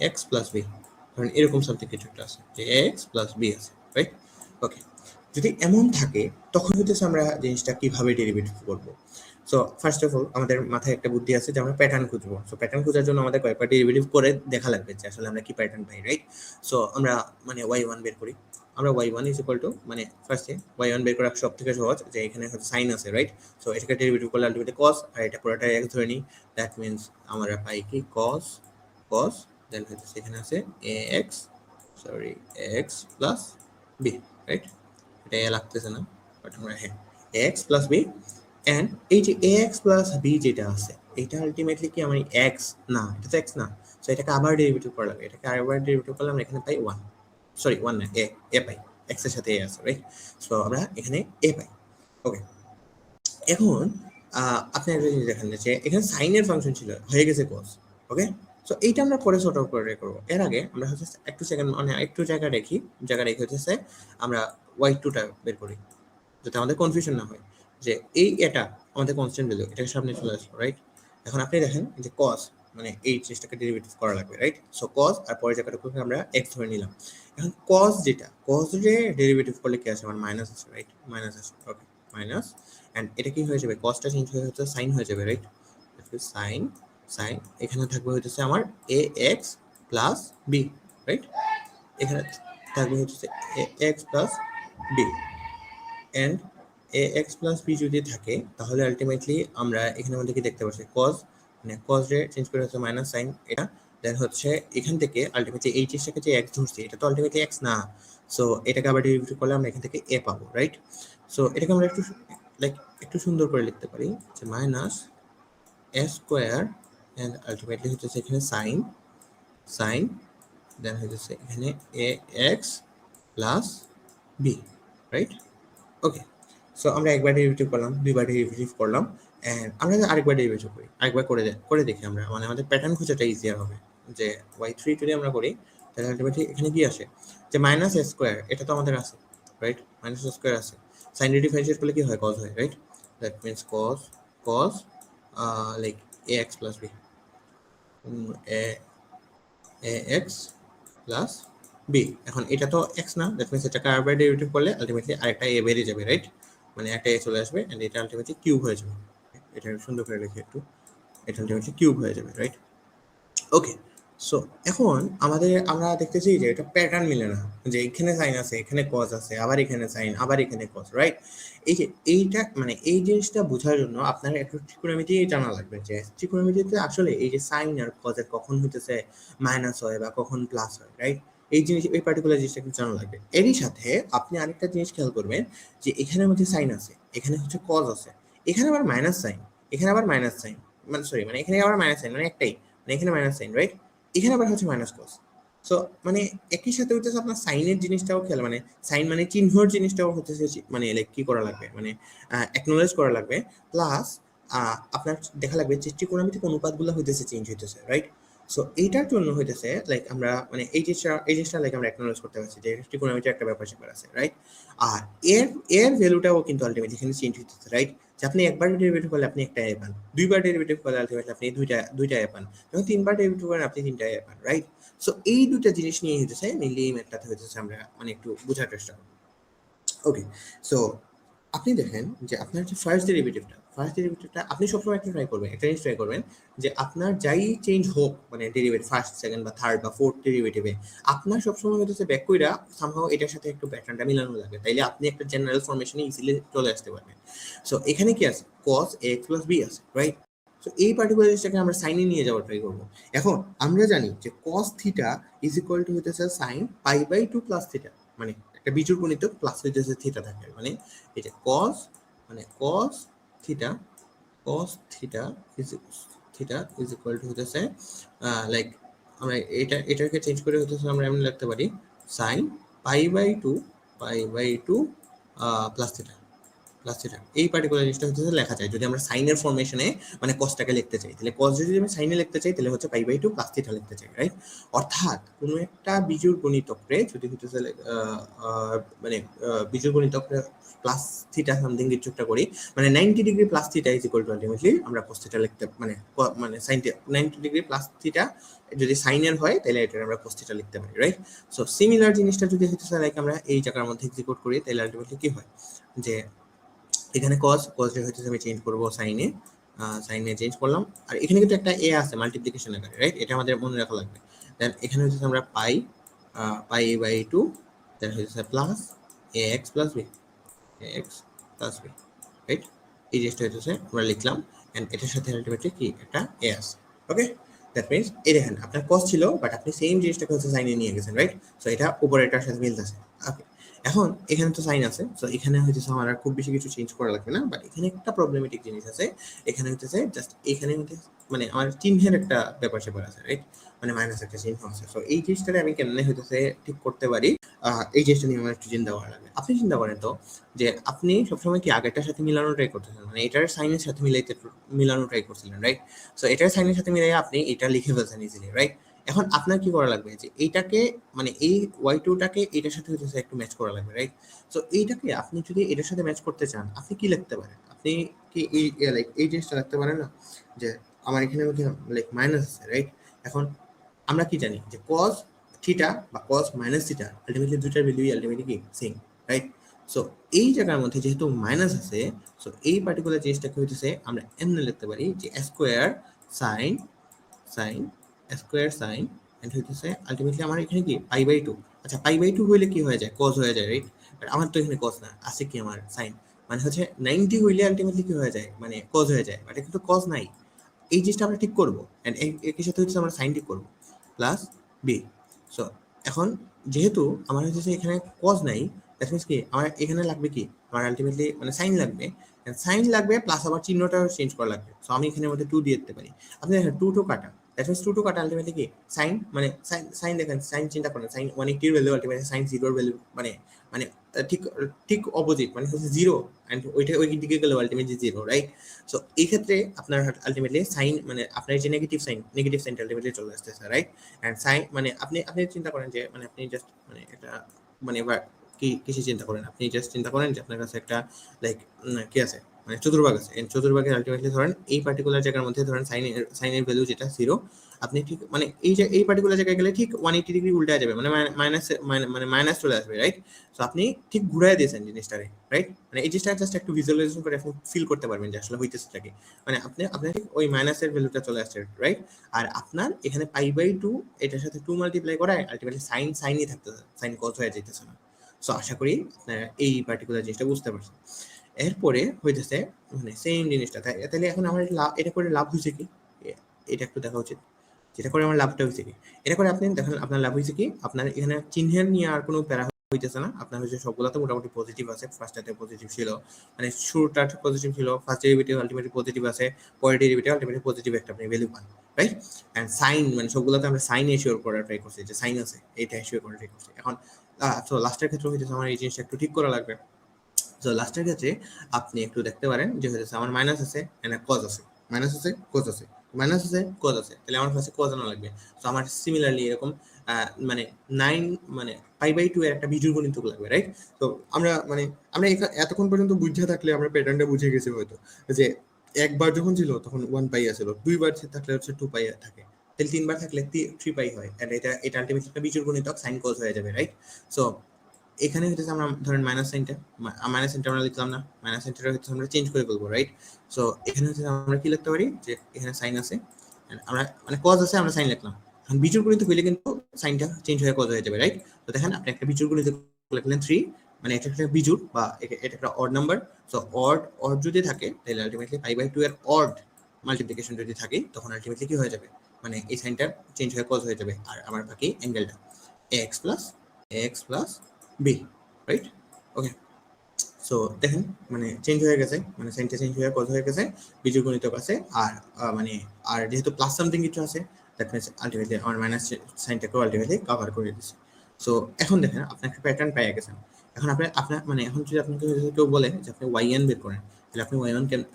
S1: ax প্লাস b, ধরেন এরকম সামথিং কিছু একটা আছে যে ax প্লাস b আছে, রাইট? ওকে, যদি এমন থাকে তখন হচ্ছে আমরা জিনিসটা কিভাবে ডেরিভেটিভ করব। সো ফার্স্ট অফ অল আমাদের মাথায় একটা বুদ্ধি আছে যে আমরা প্যাটার্ন খুঁজবো। সো প্যাটার্ন খোঁজার জন্য আমাদের কয়েকবার ডেরিভেটিভ করে দেখা লাগবে যে আসলে আমরা কি প্যাটার্ন পাই, রাইট? সো আমরা মানে y1 বের করি। আমরা y1 ইজ ইকুয়াল টু মানে ফার্স্টে y1 বের করা সব থেকে সহজ, যে এখানে হচ্ছে সাইন আছে, রাইট? সো এটাকে ডেরিভেটিভ করলে আলটিমেটলি cos, আর এটা পুরোটাই x ধরে নিই, দ্যাট মিন্স আমরা পাই কি cos দেন হচ্ছে এখানে আছে ax প্লাস b, রাইট? এটা লাগতেছে না, বাট আমরা হ্যাঁ ax প্লাস b, এন্ড এই যে ax প্লাস b যেটা আছে এটা আলটিমেটলি কি আমার x না, এটা তো x না। সো এটাকে আবার ডেরিভেটিভ করা লাগবে, এটাকে আবার ডেরিভেটিভ করলে আমরা এখানে পাই 1, সরি 1 না a পাই, x এর সাথে a আছে, রাইট? সো আমরা এখানে a পাই। ওকে, এখন আপনি একটা জিনিস দেখেন যে এখানে সাইনের ফাংশন ছিল, হয়ে গেছে cos, ওকে? সো এইটা আমরা পরে সর্ট আউট করে করবো। এর আগে আমরা হচ্ছে একটু সেকেন্ড মানে একটু জায়গা রেখে হচ্ছে আমরা y2 টা বের করি, যাতে আমাদের কনফিউশন না হয় যে এটা আমাদের কনস্ট্যান্ট ভ্যালু, এটাকে সামনে চলে আসলো, রাইট? এখন আপনি দেখেন যে cos মানে এই জিনিসটাকে ডেরিভেটিভ করা লাগবে, রাইট? সো cos আর পরের জায়গাটাকে আমরা x ধরে নিলাম। এখন cos যে ডেরিভেটিভ করলে কি আসে, আমার মাইনাস আছে, রাইট? মাইনাস আছে, ওকে, মাইনাস, এন্ড এটা কি হয়ে যাবে, cosটা চেঞ্জ হয়ে হচ্ছে সাইন হয়ে যাবে, রাইট? সাইন এখানে থাকবে হচ্ছে আমার ax প্লাস b, রাইট? এখানে থাকবে হচ্ছে ax plus b, and ax plus b যদি থাকে তাহলে আলটিমেটলি আমরা এখানের মধ্যে কি দেখতে পাচ্ছি, cos মানে cos রে চেঞ্জ করে হচ্ছে মাইনাস সাইন এটা, দেন হচ্ছে এখান থেকে আলটিমেটলি এই জিনিসটাকে যে x ধরছি এটা তো আলটিমেটলি x না। সো এটাকে আবার ডেরিভেটিভ করলে আমরা এখান থেকে a পাবো, রাইট? সো এটাকে আমরা একটু লাইক একটু সুন্দর করে লিখতে পারি যে minus a square and ultimately হচ্ছে এখানে সাইন দেন হচ্ছে এখানে ax plus b, right? Okay, so আমরা একবার ডেরিভেটিভ করলাম, দুইবার ডেরিভেটিভ করলাম, এন্ড আমরা আরেকবার ডেরিভেটিভ করি, আরেকবার করে দেখি আমরা, মানে আমাদের প্যাটার্ন খোঁজাটা ইজিয়ার হবে। যে y3 যদি আমরা করি তাহলে আলটিমেটলি এখানে কি আসে, যে মাইনাস a স্কোয়ার, এটা তো আমাদের আছে, রাইট? মাইনাস a স্কোয়ার আছে, সাইন ডিফারেন্সিয়েট করলে কি হয়, cos হয়, right? That means cos like ax plus b, ax plus b। এখন এটা তো x না, দ্যাট মিন্স এটাকে আরেকবার ডেরিভেটিভ করলে আলটিমেটলি আরেকটা a বেরিয়ে যাবে, রাইট? মানে একটা a চলে আসবে এন্ড এটা আলটিমেটলি কিউব হয়ে যাবে। এটা সুন্দর করে লিখি একটু, এটা আলটিমেটলি কিউব হয়ে যাবে, রাইট? ওকে, সো এখন আমরা দেখতেছি যে এটা প্যাটার্ন মিলে না, যে এখানে সাইন আছে, এখানে কজ আছে, আবার এখানে সাইন, আবার এখানে কজ, রাইট? এই যে এইটা মানে এই জিনিসটা বোঝার জন্য আপনার একটু ট্রিকোনোমেট্রি জানা লাগবে, যে ট্রিকোনোমেট্রিতে আসলে এই যে সাইন আর কজের কখন হইতেছে মাইনাস হয় বা কখন প্লাস হয়, রাইট? এই জিনিস এই পার্টিকুলার জিনিসটা একটু জানা লাগবে। এরই সাথে আপনি আরেকটা জিনিস খেয়াল করবেন যে এখানের মধ্যে সাইন আছে, এখানে হচ্ছে কজ আছে, এখানে আবার মাইনাস সাইন, এখানে আবার মাইনাস সাইন, মানে সরি মানে এখানে আবার মাইনাস সাইন, মানে একটাই, মানে এখানে মাইনাস সাইন, রাইট? এখানে আবার হচ্ছে মাইনাস কস। সো মানে একই সাথে হইতেছে আপনার সাইনের জিনিসটাও খেয়াল, মানে সাইন মানে চিহ্নর জিনিসটাও হতেছে মানে লাইক কি করা লাগবে, মানে অ্যাকনোলেজ করা লাগবে, প্লাস আপনার দেখা লাগবে যে ত্রিকোণমিতিক অনুপাতগুলো হইতেছে চেঞ্জ হইতেছে, রাইট? সো এইটার জন্য হইতেছে লাইক আমরা মানে এই জিনিসটা লাইক আমরা অ্যাকনোলেজ করতে পারছি যে ত্রিকোণমিতির একটা ব্যাপার স্যাপার আছে, রাইট? আর এর ভ্যালুটাও কিন্তু আলটিমেটলি এখানে চেঞ্জ হইতেছে, রাইট? যে আপনি একবার ডেরিভেটিভ করলে আপনি একটা এ পান, দুইবার ডেরিভেটিভ করলে আলটিমেটলি আপনি দুইটা এ পান, যখন তিনবার ডেরিভেটিভ করেন আপনি তিনটা এ পান, রাইট? সো এই দুইটা জিনিস নিয়ে হইতেছে মেইনলি এই ম্যাথটাতে হইতেছে আমরা মানে একটু বোঝার চেষ্টা করব। ওকে, সো আপনি দেখেন যে আপনার যে ফার্স্ট ডেরিভেটিভটা আপনি সবসময় একটা ট্রাই করবেন, একটা জিনিস ট্রাই করবেন যে আপনার যাই চেঞ্জ হোক মানে ডেরিভেটিভ ফার্স্ট, সেকেন্ড বা থার্ড বা ফোর্থ ডেরিভেটিভে আপনার সবসময় হচ্ছে ব্যাক কইরা সামহাও এটার সাথে একটু প্যাটার্নটা মিলানো লাগবে, তাইলে আপনি একটা জেনারেল ফরমেশনে ইজিলি চলে আসতে পারবেন। সো এখানে কি আছে, cos ax plus b আছে, রাইট? সো এই পার্টিকুলার জিনিসটাকে আমরা সাইনে নিয়ে যাওয়ার ট্রাই করবো। এখন আমরা জানি যে cos theta is equal to হইতেছে sine pi by 2 plus theta, মানে একটা বিজোড় গণিত প্লাস হইতেছে থিটা থাকে, মানে এটা cos মানে theta cos theta is theta is equal to হইতেছে লাইক আমরা এটাকে চেঞ্জ করে হইতেছে আমরা এমন লিখতে পারি sin pi by two plus theta plus theta. এই পার্টিকুলার জিনিসটা হচ্ছে লেখা যায় যদি আমরা সাইনের ফরমেশনে মানে কসটাকে লিখতে চাই, তাহলে কস যদি আমি সাইনে লিখতে চাই তাহলে হচ্ছে pi by two plus theta লিখতে চাই, রাইট? অর্থাৎ কোনো একটা বিজোড় গুণিতকরে যদি হইতেছে মানে বিজোড় গণিতকরে প্লাস থিটা সামথিং কিছু একটা করি, মানে 90 degree plus theta is equal to ultimately আমরা কস থিটা লিখতে মানে সাইন 90 ডিগ্রি প্লাস থিটা যদি সাইনের হয় তাহলে এটা আমরা কস থিটা লিখতে পারি, রাইট? সো সিমিলার জিনিসটা যদি হইতেছে লাইক আমরা এই জায়গার মধ্যে এক্সিকিউট করি তাহলে আলটিমেটলি কি হয় যে এখানে cos হইতেছে আমি চেঞ্জ করব সাইনে, সাইনে চেঞ্জ করলাম, আর এখানে কিন্তু একটা a আছে মাল্টিপ্লিকেশন আকারে, রাইট? এটা আমাদের মনে রাখা লাগবে। দেন এখানে হচ্ছে আমরা পাই বাই 2 দেন হচ্ছে plus ax plus b, ax plus b, right? এই জিনিসটা হচ্ছে আমরা লিখলাম, এন্ড এটার সাথে আলটিমেটলি কি একটা a আছে। ওকে, দ্যাট মিন্স এই দেখেন আপনার cos ছিল বাট আপনি সেম জিনিসটাকে হচ্ছে সাইনে নিয়ে গেছেন, রাইট? সো এটা উপরেরটার সাথে মিলতেছে। ওকে, এখন এখানে তো সাইন আছে, সো এখানে হচ্ছে আমার আর খুব বেশি কিছু চেঞ্জ করা লাগবে না, বাট এখানে একটা প্রবলেমেটিক জিনিস আছে। এখানে হচ্ছে জাস্ট এখানে হচ্ছে মানে আমার চিহ্নের একটা ব্যাপার স্যাপার আছে, রাইট? মানে মাইনাস একটা চিহ্ন আছে। সো এই জিনিসটাকে আমি কেমনে হইতেছে ঠিক করতে পারি, এই জিনিসটা নিয়ে আমার একটু চিন্তা করা লাগবে। আপনি চিন্তা করেন তো যে আপনি সবসময় কি আগেরটার সাথে মিলানো ট্রাই করতেছেন, মানে এটার সাইনের সাথে মিলানো ট্রাই করছিলেন, রাইট? সো এটার সাইনের সাথে মিলাই আপনি এটা লিখে ফেলছেন ইজিলি, রাইট? এখন আপনার কি করা লাগবে যে এইটাকে মানে এই y2টাকে এটার সাথে হচ্ছে একটু ম্যাচ করা লাগবে, রাইট? সো এইটাকে আপনি যদি এটার সাথে ম্যাচ করতে চান আপনি কি লিখতে পারেন, আপনি কি এই লাইক এই জিনিসটা লিখতে পারেন না যে আমার এখানে মধ্যে লাইক মাইনাস আছে, রাইট? এখন আমরা কি জানি যে cos থিটা বা cos মাইনাস থিটা আলটিমেটলি দুইটার ভ্যালুই আলটিমেটলি কি সেম, রাইট? সো এই জায়গার মধ্যে যেহেতু মাইনাস আছে, সো এই পার্টিকুলার জিনিসটাকে হইতেছে আমরা এমনি লিখতে পারি যে square sine sine square sine and হইতেছে আলটিমেটলি আমার এখানে কি পাই বাই 2। আচ্ছা, পাই বাই 2 হইলে কি হয়ে যায়, cos হয়ে যায়, রাইট? বাট আমার তো এখানে cos না, আছে কি আমার সাইন, মানে হচ্ছে 90 হইলে আলটিমেটলি কি হয়ে যায় মানে cos হয়ে যায়, বাট কিন্তু cos নাই। এই জিনিসটা আমরা ঠিক করবো, এন্ড একই সাথে হচ্ছে আমরা সাইন ঠিক করবো প্লাস বি। সো এখন যেহেতু আমার হচ্ছে এখানে cos নাই, দ্যাট মিন্স কি আমার এখানে লাগবে কি আমার আলটিমেটলি মানে সাইন লাগবে, সাইন লাগবে প্লাস আবার চিহ্নটা চেঞ্জ করা লাগবে। সো আমি এখানে মধ্যে 2 দিয়ে দিতে পারি। আপনি দেখেন 2 কাটা, দ্যাট মিন্স 2 কাটা আলটিমেটলি কি সাইন মানে সাইন দেখেন, সাইন চিন্তা করেন সাইন 180 এর ভ্যালু আলটিমেটলি সাইন 0 এর ভ্যালু মানে মানে ঠিক ঠিক অপোজিট, মানে হচ্ছে 0 এন্ড ওইটা ওই দিকে গেলে আলটিমেটলি 0, রাইট? সো এই ক্ষেত্রে আপনার আলটিমেটলি সাইন মানে আপনার যে নেগেটিভ সাইন আলটিমেটলি চলে আসতেছে, রাইট? এন্ড সাইন মানে আপনি আপনি চিন্তা করেন যে মানে আপনি জাস্ট মানে একটা মানে কি কিছু চিন্তা করেন, আপনি জাস্ট চিন্তা করেন যে আপনার কাছে একটা লাইক কি আছে মানে চতুর্ভাগ আছে, এন্ড চতুর্ভাগের আলটিমেটলি ধরেন এই পার্টিকুলার জায়গার মধ্যে ধরেন সাইনের ভ্যালু যেটা 0, আপনি ঠিক মানে এই পার্টিকুলার জায়গায় গেলে ঠিক 180 ডিগ্রি উল্টা যাবে, মানে মাইনাস মানে মাইনাস চলে আসবে, রাইট? সো আপনি ঠিক ঘুরায় দিয়েছেন জিনিসটারে, রাইট? মানে এই জিনিসটা জাস্ট একটু ভিজুয়ালাইজেশন করে আপনি ফিল করতে পারবেন যে আসলে হইতেছে কি, মানে আপনার ঠিক ওই মাইনাসের ভ্যালুটা চলে আসছে, রাইট? আর আপনার এখানে পাই বাই 2 এটার সাথে 2 মাল্টিপ্লাই করায় আলটিমেটলি সাইনই থাকতেছে, সাইন কস হয়ে যাইতেছে না। সো আশা করি আপনারা এই পার্টিকুলার জিনিসটা বুঝতে পারছেন। এরপরে হইতেছে মানে সেম জিনিসটা তাহলে এখন আমার এটা করে লাভ হয়েছে কি, এটা একটু দেখা উচিত। যেটা করে আমার লাভটা হয়েছে কি, এটা করে আপনি দেখেন আপনার লাভ হয়েছে কি, আপনার এখানে চিহ্নের নিয়ে আর কোনো প্যারা হইতেছে না, আপনার হচ্ছে সবগুলাতে মোটামুটি পজিটিভ আছে, ফার্স্টটাতে পজিটিভ ছিল মানে শুরুটা পজিটিভ ছিল, ফার্স্ট ডেরিভেটিভ আলটিমেটলি পজিটিভ আছে, পরের ডেরিভেটিভ আলটিমেটলি পজিটিভ একটা আপনি ভ্যালু পান, রাইট? এন্ড সাইন মানে সবগুলাতে আমরা সাইন এশিওর করার ট্রাই করছি যে সাইন আছে এইটা এশিওর করার ট্রাই করছি। এখন তো লাস্টের ক্ষেত্রে হইতেছে আমার এই জিনিসটা একটু ঠিক করা লাগবে। তো লাস্টের ক্ষেত্রে আপনি একটু দেখতে পারেন যে হচ্ছে আমার মাইনাস আছে এন্ড কজ আছে, মাইনাস আছে কজ আছে, মাইনাস আছে কজ আছে, তাহলে আমার কাছে কজ আনা লাগবে। তো আমার সিমিলারলি এরকম মানে 9 মানে পাই বাই 2 এর একটা বিজোড় গুণিতক লাগবে, রাইট? তো আমরা এতক্ষণ পর্যন্ত বুঝে থাকলে আমরা প্যাটার্নটা বুঝে গেছি হয়তো যে একবার যখন ছিল তখন 1 পাই আছিল, দুইবার থাকলে হচ্ছে 2 পাই থাকে, তাহলে তিনবার থাকলে 3 পাই হয়, এন্ড এটা আলটিমেটলি একটা বিজোড় গুণিতক সাইন কজ হয়ে যাবে, রাইট? সো এখানে হচ্ছে আমরা ধরেন মাইনাস সাইনটা আমরা লিখলাম না, মাইনাস সাইনটা হচ্ছে আমরা চেঞ্জ করে বলবো, রাইট? সো এখানে হচ্ছে আমরা কি লিখতে পারি যে এখানে সাইন আছে, আমরা মানে কজ আছে, আমরা সাইন লিখলাম। এখন বিজোড় গণিত হইলে কিন্তু সাইনটা চেঞ্জ হয়ে কজ হয়ে যাবে, রাইট? তো দেখেন আপনি একটা বিজোড় গণিত লিখলেন 3, মানে এটা একটা বিজোড় বা এটা একটা অড নাম্বার। সো অড যদি থাকে তাহলে আলটিমেটলি পাই বাই 2 এর অড মাল্টিপ্লিকেশন যদি থাকে তখন আলটিমেটলি কি হয়ে যাবে, মানে এই সাইনটা চেঞ্জ হয়ে কজ হয়ে যাবে, আর আমার বাকি অ্যাঙ্গেলটা x plus b, right? Okay, so দেখেন মানে চেঞ্জ হয়ে গেছে, মানে সাইনটা চেঞ্জ হয়ে কজ হয়ে গেছে, বিজোড় গণিতক আছে, আর মানে আর যেহেতু প্লাস সামথিং কিছু আছে দ্যাট মিন্স আলটিমেটলি আমার মাইনাস সাইনটাকেও আলটিমেটলি কভার করে দিচ্ছে। সো এখন দেখেন আপনি একটা প্যাটার্ন পেয়ে গেছেন। এখন আপনার মানে এখন যদি আপনাকে কেউ বলে যে আপনি ওয়াই এন বের করেন, তাহলে আপনি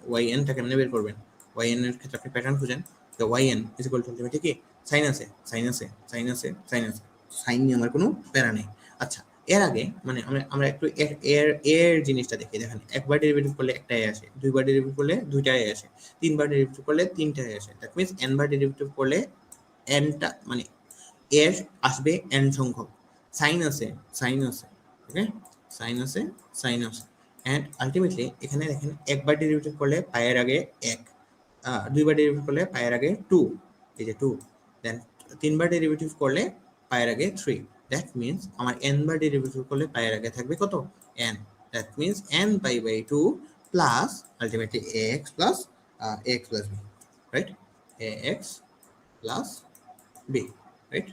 S1: ওয়াই এনটা কেমনে বের করবেন? ওয়াই এন এর ক্ষেত্রে আপনি প্যাটার্ন খুঁজেন, তো y n is equal to ultimately কি সাইন নিয়ে আমার কোনো প্যারা নেই। আচ্ছা, এর আগে মানে আমরা একটু এর জিনিসটা দেখি। দেখেন একবার ডেরিভেটিভ করলে একটাই আসে, দুইবার ডেরিভেটিভ করলে দুইটাই আসে, তিনবার ডেরিভেটিভ করলে তিনটাই আসে। দ্যাট মিন্স এন বার ডেরিভেটিভ করলে এনটা মানে এর আসবে এন সংখ্যক। সাইন আছে ওকে, সাইন আছে এন্ড আলটিমেটলি এখানে দেখেন একবার ডেরিভেটিভ করলে পায়ের আগে এক, দুইবার ডেরিভেটিভ করলে পায়ের আগে টু, এই যে টু, দেন তিনবার ডেরিভেটিভ করলে পায়ের আগে থ্রি। দ্যাট মিন্স আমার এন বার ডেরিভেটিভ করলে পায়ের আগে থাকবে কত? N. That means n pi by two plus ultimately x plus b, right? X plus b, right?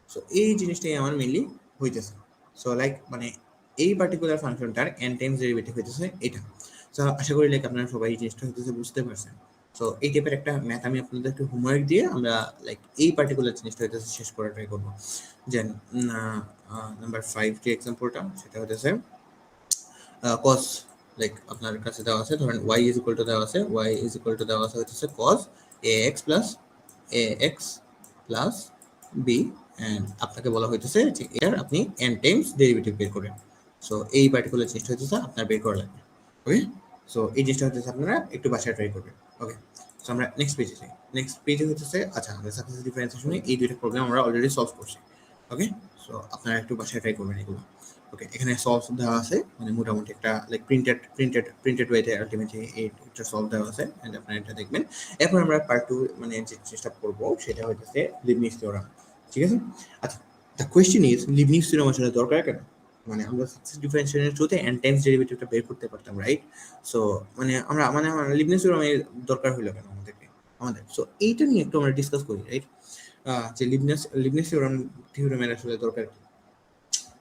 S1: So এই জিনিসটাই আমার মেনলি হইতেছে। সো লাইক মানে এই পার্টিকুলার ফাংশনটার এন টাইমস ডেরিভেটিভ হইতেছে এটা। সো আশা করি লাইক আপনারা সবাই এই জিনিসটা হইতেছে বুঝতে পারছেন। সো এই টাইপের একটা ম্যাথ আমি আপনাদেরকে হোমওয়ার্ক দিয়ে আমরা লাইক এই পার্টিকুলার জিনিসটা হইতেছে শেষ করার ট্রাই করবো। যেন নাম্বার 5 যে এক্সাম্পলটা সেটা হইতেছে cos, লাইক আপনার কাছে দেওয়া আছে ধরেন y ইজ ইকুয়াল টু দেওয়া আছে হচ্ছে cos ax plus b, and আপনাকে বলা হইতেছে যে এর আপনি n টাইমস ডেরিভেটিভ বের করেন। সো এই পার্টিকুলার জিনিসটা হচ্ছে আপনার বের করা লাগবে। ওকে, সো এই জিনিসটা হচ্ছে আপনারা একটু বাসায় ট্রাই করবেন। ওকে, সো আমরা নেক্সট পেজে যাই। নেক্সট পেজে হচ্ছে আচ্ছা আমরা সাকসেসিভ ডিফারেন্সিয়েশনে এই দুইটা প্রবলেম আমরা অলরেডি সলভ করছি। ওকে, সো আপনারা একটু বাসায় ট্রাই করবেন এগুলো। ওকে, এখানে সলভ দেওয়া আছে, মানে মোটামুটি একটা লাইক প্রিন্টেড ওয়েতে আলটিমেটলি এটা সলভ দেওয়া আছে, এন্ড আপনারা এটা দেখবেন। এরপর আমরা পার্ট 2 মানে যে চেষ্টা করব সেটা হচ্ছে লিবনিজ থিওরাম। ঠিক আছে? আচ্ছা, the question is Leibniz theorem আসলে দরকার কেন? মানে আমরা সাকসেসিভ ডিফারেন্সিয়েশনের থ্রুতে n টাইমস ডেরিভেটিভটা বের করতে পারতাম, রাইট? সো মানে আমরা মানে লিবনিজ থিওরামের দরকার হলো কেন আমাদের? সো এইটা নিয়ে একটু আমরা ডিসকাস করি, রাইট? যে লিবনিজ থিওরামের আসলে দরকার কি?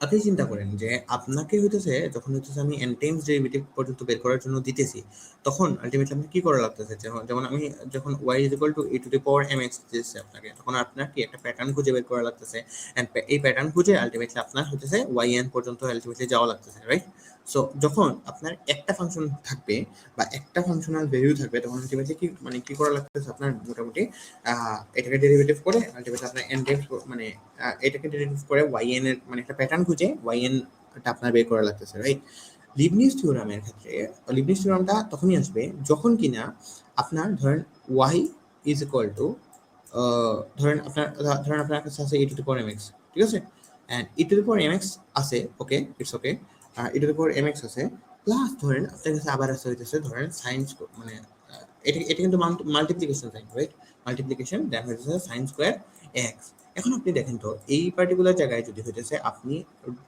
S1: আপনি চিন্তা করেন যে আপনাকে হইতেছে যখন হইতেছে আমি n টাইমস ডেরিভেটিভ পর্যন্ত বের করার জন্য দিতেছি, তখন আলটিমেটলি আপনার কি করা লাগতেছে? যেমন আমি যখন y is equal two a to the power mx দিতেছি আপনাকে, তখন আপনার কি একটা প্যাটার্ন খুঁজে বের করা লাগতেছে, এন্ড এই প্যাটার্ন খুঁজে আলটিমেটলি আপনার হইতেছে yn পর্যন্ত আলটিমেটলি যাওয়া লাগতেছে, রাইট? সো যখন আপনার একটা ফাংশন থাকবে বা একটা ফাংশনাল ভ্যালু থাকবে, তখন আলটিমেটলি কি মানে কি করা লাগতেছে আপনার? মোটামুটি এটাকে ডেরিভেটিভ করে আলটিমেটলি আপনার n টাইমস মানে এটাকে ডেরিভেটিভ করে yn এর মানে একটা প্যাটার্ন খুঁজে yn টা আপনার বের করা লাগতেছে, রাইট? লিবনিজ থিওরামের ক্ষেত্রে লিবনিজ থিওরামটা তখনই আসবে যখন কিনা আপনার ধরেন y ইজ ইকুয়াল টু ধরেন আপনার কাছে আছে e to the power mx, ঠিক আছে? And e to the power mx আছে, okay, it's okay, e to the power mx আছে, প্লাস ধরেন আপনার কাছে আবার আছে হইতেছে ধরেন সাইন মানে এটা কিন্তু মাল্টিপ্লিকেশন সাইন, রাইট? মাল্টিপ্লিকেশন দেন হইতেছে সাইন স্কয়ার x। এখন আপনি দেখেন তো এই পার্টিকুলার জায়গায় যদি হইতেছে আপনি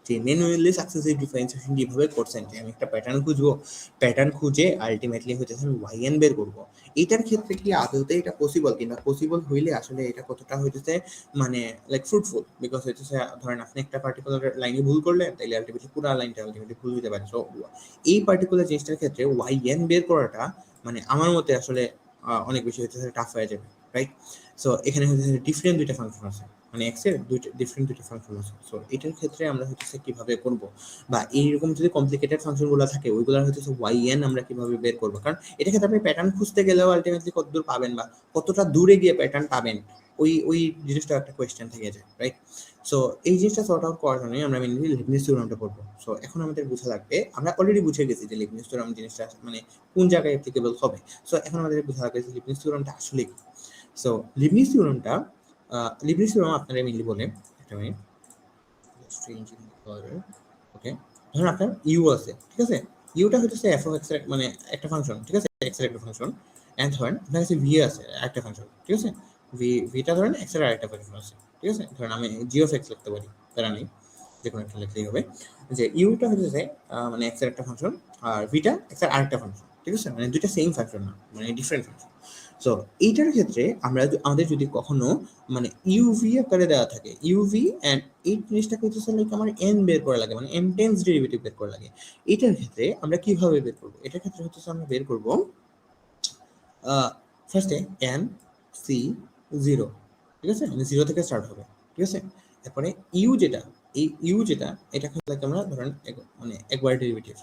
S1: যে ম্যানুয়ালি সাকসেসিভ ডিফারেন্সিয়েশন যেভাবে করছেন যে আমি একটা প্যাটার্ন খুঁজবো, প্যাটার্ন খুঁজে আলটিমেটলি হইতেছে আমি yn বের করবো, এটার ক্ষেত্রে কি আদৌতে এটা পসিবল? কিংবা পসিবল হইলে আসলে এটা কতটা হইতেছে মানে লাইক ফ্রুটফুল? বিকজ হইতেছে ধরেন আপনি একটা পার্টিকুলার লাইনে ভুল করলেন, তাইলে আলটিমেটলি পুরো লাইনটা আলটিমেটলি ভুল হইতে পারে। সো এই পার্টিকুলার জিনিসটার ক্ষেত্রে yn বের করাটা মানে আমার মতে আসলে অনেক বেশি হইতেছে টাফ হয়ে যাবে, রাইট? সো এখানে হইতেছে ডিফারেন্ট দুইটা ফাংশন আছে, মানে x এর ডিফারেন্ট দুইটা ফাংশন আছে। সো এটার ক্ষেত্রে আমরা হইতেছে কিভাবে করব, বা এইরকম যদি কমপ্লিকেটেড ফাংশনগুলো থাকে ওইগুলো হইতেছে yn আমরা কিভাবে বের করব? কারণ এটা ক্ষেত্রে আপনি প্যাটার্ন খুঁজতে গেলেও আলটিমেটলি কতদূর পাবেন বা কতটা দূরে গিয়ে প্যাটার্ন পাবেন, ওই জিনিসটা একটা কোয়েশ্চেন থেকে যায়, রাইট? সো এই জিনিসটা সর্ট আউট করার জন্য আমরা মেইনলি লিবনিজ থিওরামটা পড়বো। সো এখন আমাদের বোঝা লাগবে, আমরা অলরেডি বুঝে গেছি যে লিবনিজ থিওরাম জিনিসটা মানে কোন জায়গায় অ্যাপ্লিকেবল হবে। সো এখন আমাদের বোঝা লাগবে যে লিবনিজ থিওরামটা আসলে কি। সো লিবনিজ থিওরামটা লিবনিজ থিওরাম আপনারা মেইনলি বলে একটা মিনিট চেঞ্জিং কালার, ওকে, ধরুন আপনার ইউ আছে, ঠিক আছে, ইউটা হচ্ছে এফ অফ এক্স এর মানে একটা ফাংশন, ঠিক আছে, এক্স এর একটা ফাংশন। এন্ড ধরেন আপনার কাছে ভি আছে একটা ফাংশন, ঠিক আছে, ভিটা ধরেন এক্স এর আরেকটা ফাংশন আছে, ঠিক আছে, ধরেন আমি জি অফ এক্স লিখতে পারি, তারা নেই, যে কোনো একটা লিখলেই হবে। যে ইউটা হচ্ছে মানে এক্স এর একটা ফাংশন, আর ভিটা এক্স এর আরেকটা ফাংশন, ঠিক আছে, মানে দুইটা সেম ফাংশন না, মানে ডিফারেন্ট ফাংশন। সো এইটার ক্ষেত্রে আমরা আমাদের যদি কখনো মানে ইউভি আকারে দেওয়া থাকে, ইউভি এন্ড এই জিনিসটাকে হচ্ছে লাইক আমার এন বের করা লাগে, মানে এন টেন্স ডেরিভেটিভ বের করা লাগে। এটার ক্ষেত্রে আমরা কিভাবে বের করব? এটার ক্ষেত্রে হচ্ছে আমরা বের করব ফার্স্টে এন সি জিরো, ঠিক আছে, মানে জিরো থেকে স্টার্ট হবে, ঠিক আছে। তারপরে ইউ যেটা, এই ইউ যেটা, এটা লাইক আমরা ধরেন মানে একবার ডেরিভেটিভ,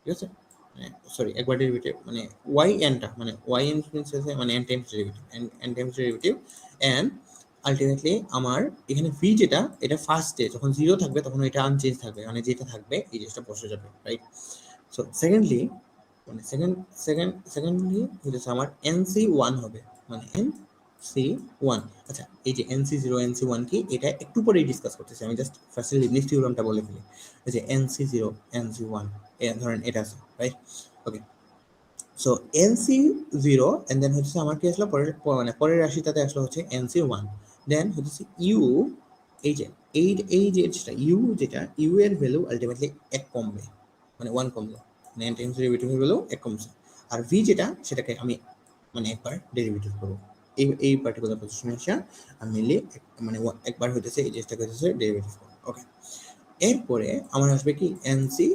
S1: ঠিক আছে, মানে সরি একবার ডেরিভেটিভ মানে ওয়াই এনটা, মানে ওয়াই এন মিনস মানে n times derivative, n times derivative. And ultimately আমার এখানে ভি যেটা, এটা ফার্স্টে যখন জিরো থাকবে তখন এটা আনচেঞ্জ থাকবে, মানে যেটা থাকবে এই জিনিসটা বসে যাবে, রাইট। সো সেকেন্ডলি মানে সেকেন্ডলি হচ্ছে আমার এনসি ওয়ান হবে, মানে এনসি ওয়ান। আচ্ছা, এই যে এনসি জিরো এনসি ওয়ান কি, এটা একটু পরেই ডিসকাস করতেছি, আমি জাস্ট ফার্স্টে লিবনিজ থিওরামটা বলে ফেলি। এই যে এনসি জিরো এনসি ওয়ান, ধরেন এটা আছে, right. Okay, so nC zero and then হচ্ছে আমার কি আসলো পরের মানে পরের রাশিটাতে আসলো হচ্ছে এনসি ওয়ান। দেন হচ্ছে ইউ, এই যে এই যে ইউ যেটা, ইউ এর ভ্যালু আলটিমেটলি এক কমবে, মানে ওয়ান কমলো, মানে এন টাইমস ডেরিভেটিভ হয়ে গেলো এক কমছে। আর ভি যেটা, সেটাকে আমি মানে একবার ডেরিভেটিভ করবো, এই পার্টিকুলার পজিশনে এসে আমি মেনলি মানে একবার হইতেছে এই জিনিসটাকে হচ্ছে ডেরিভেটিভ করবো। ওকে, এরপরে আমার আসবে কি nC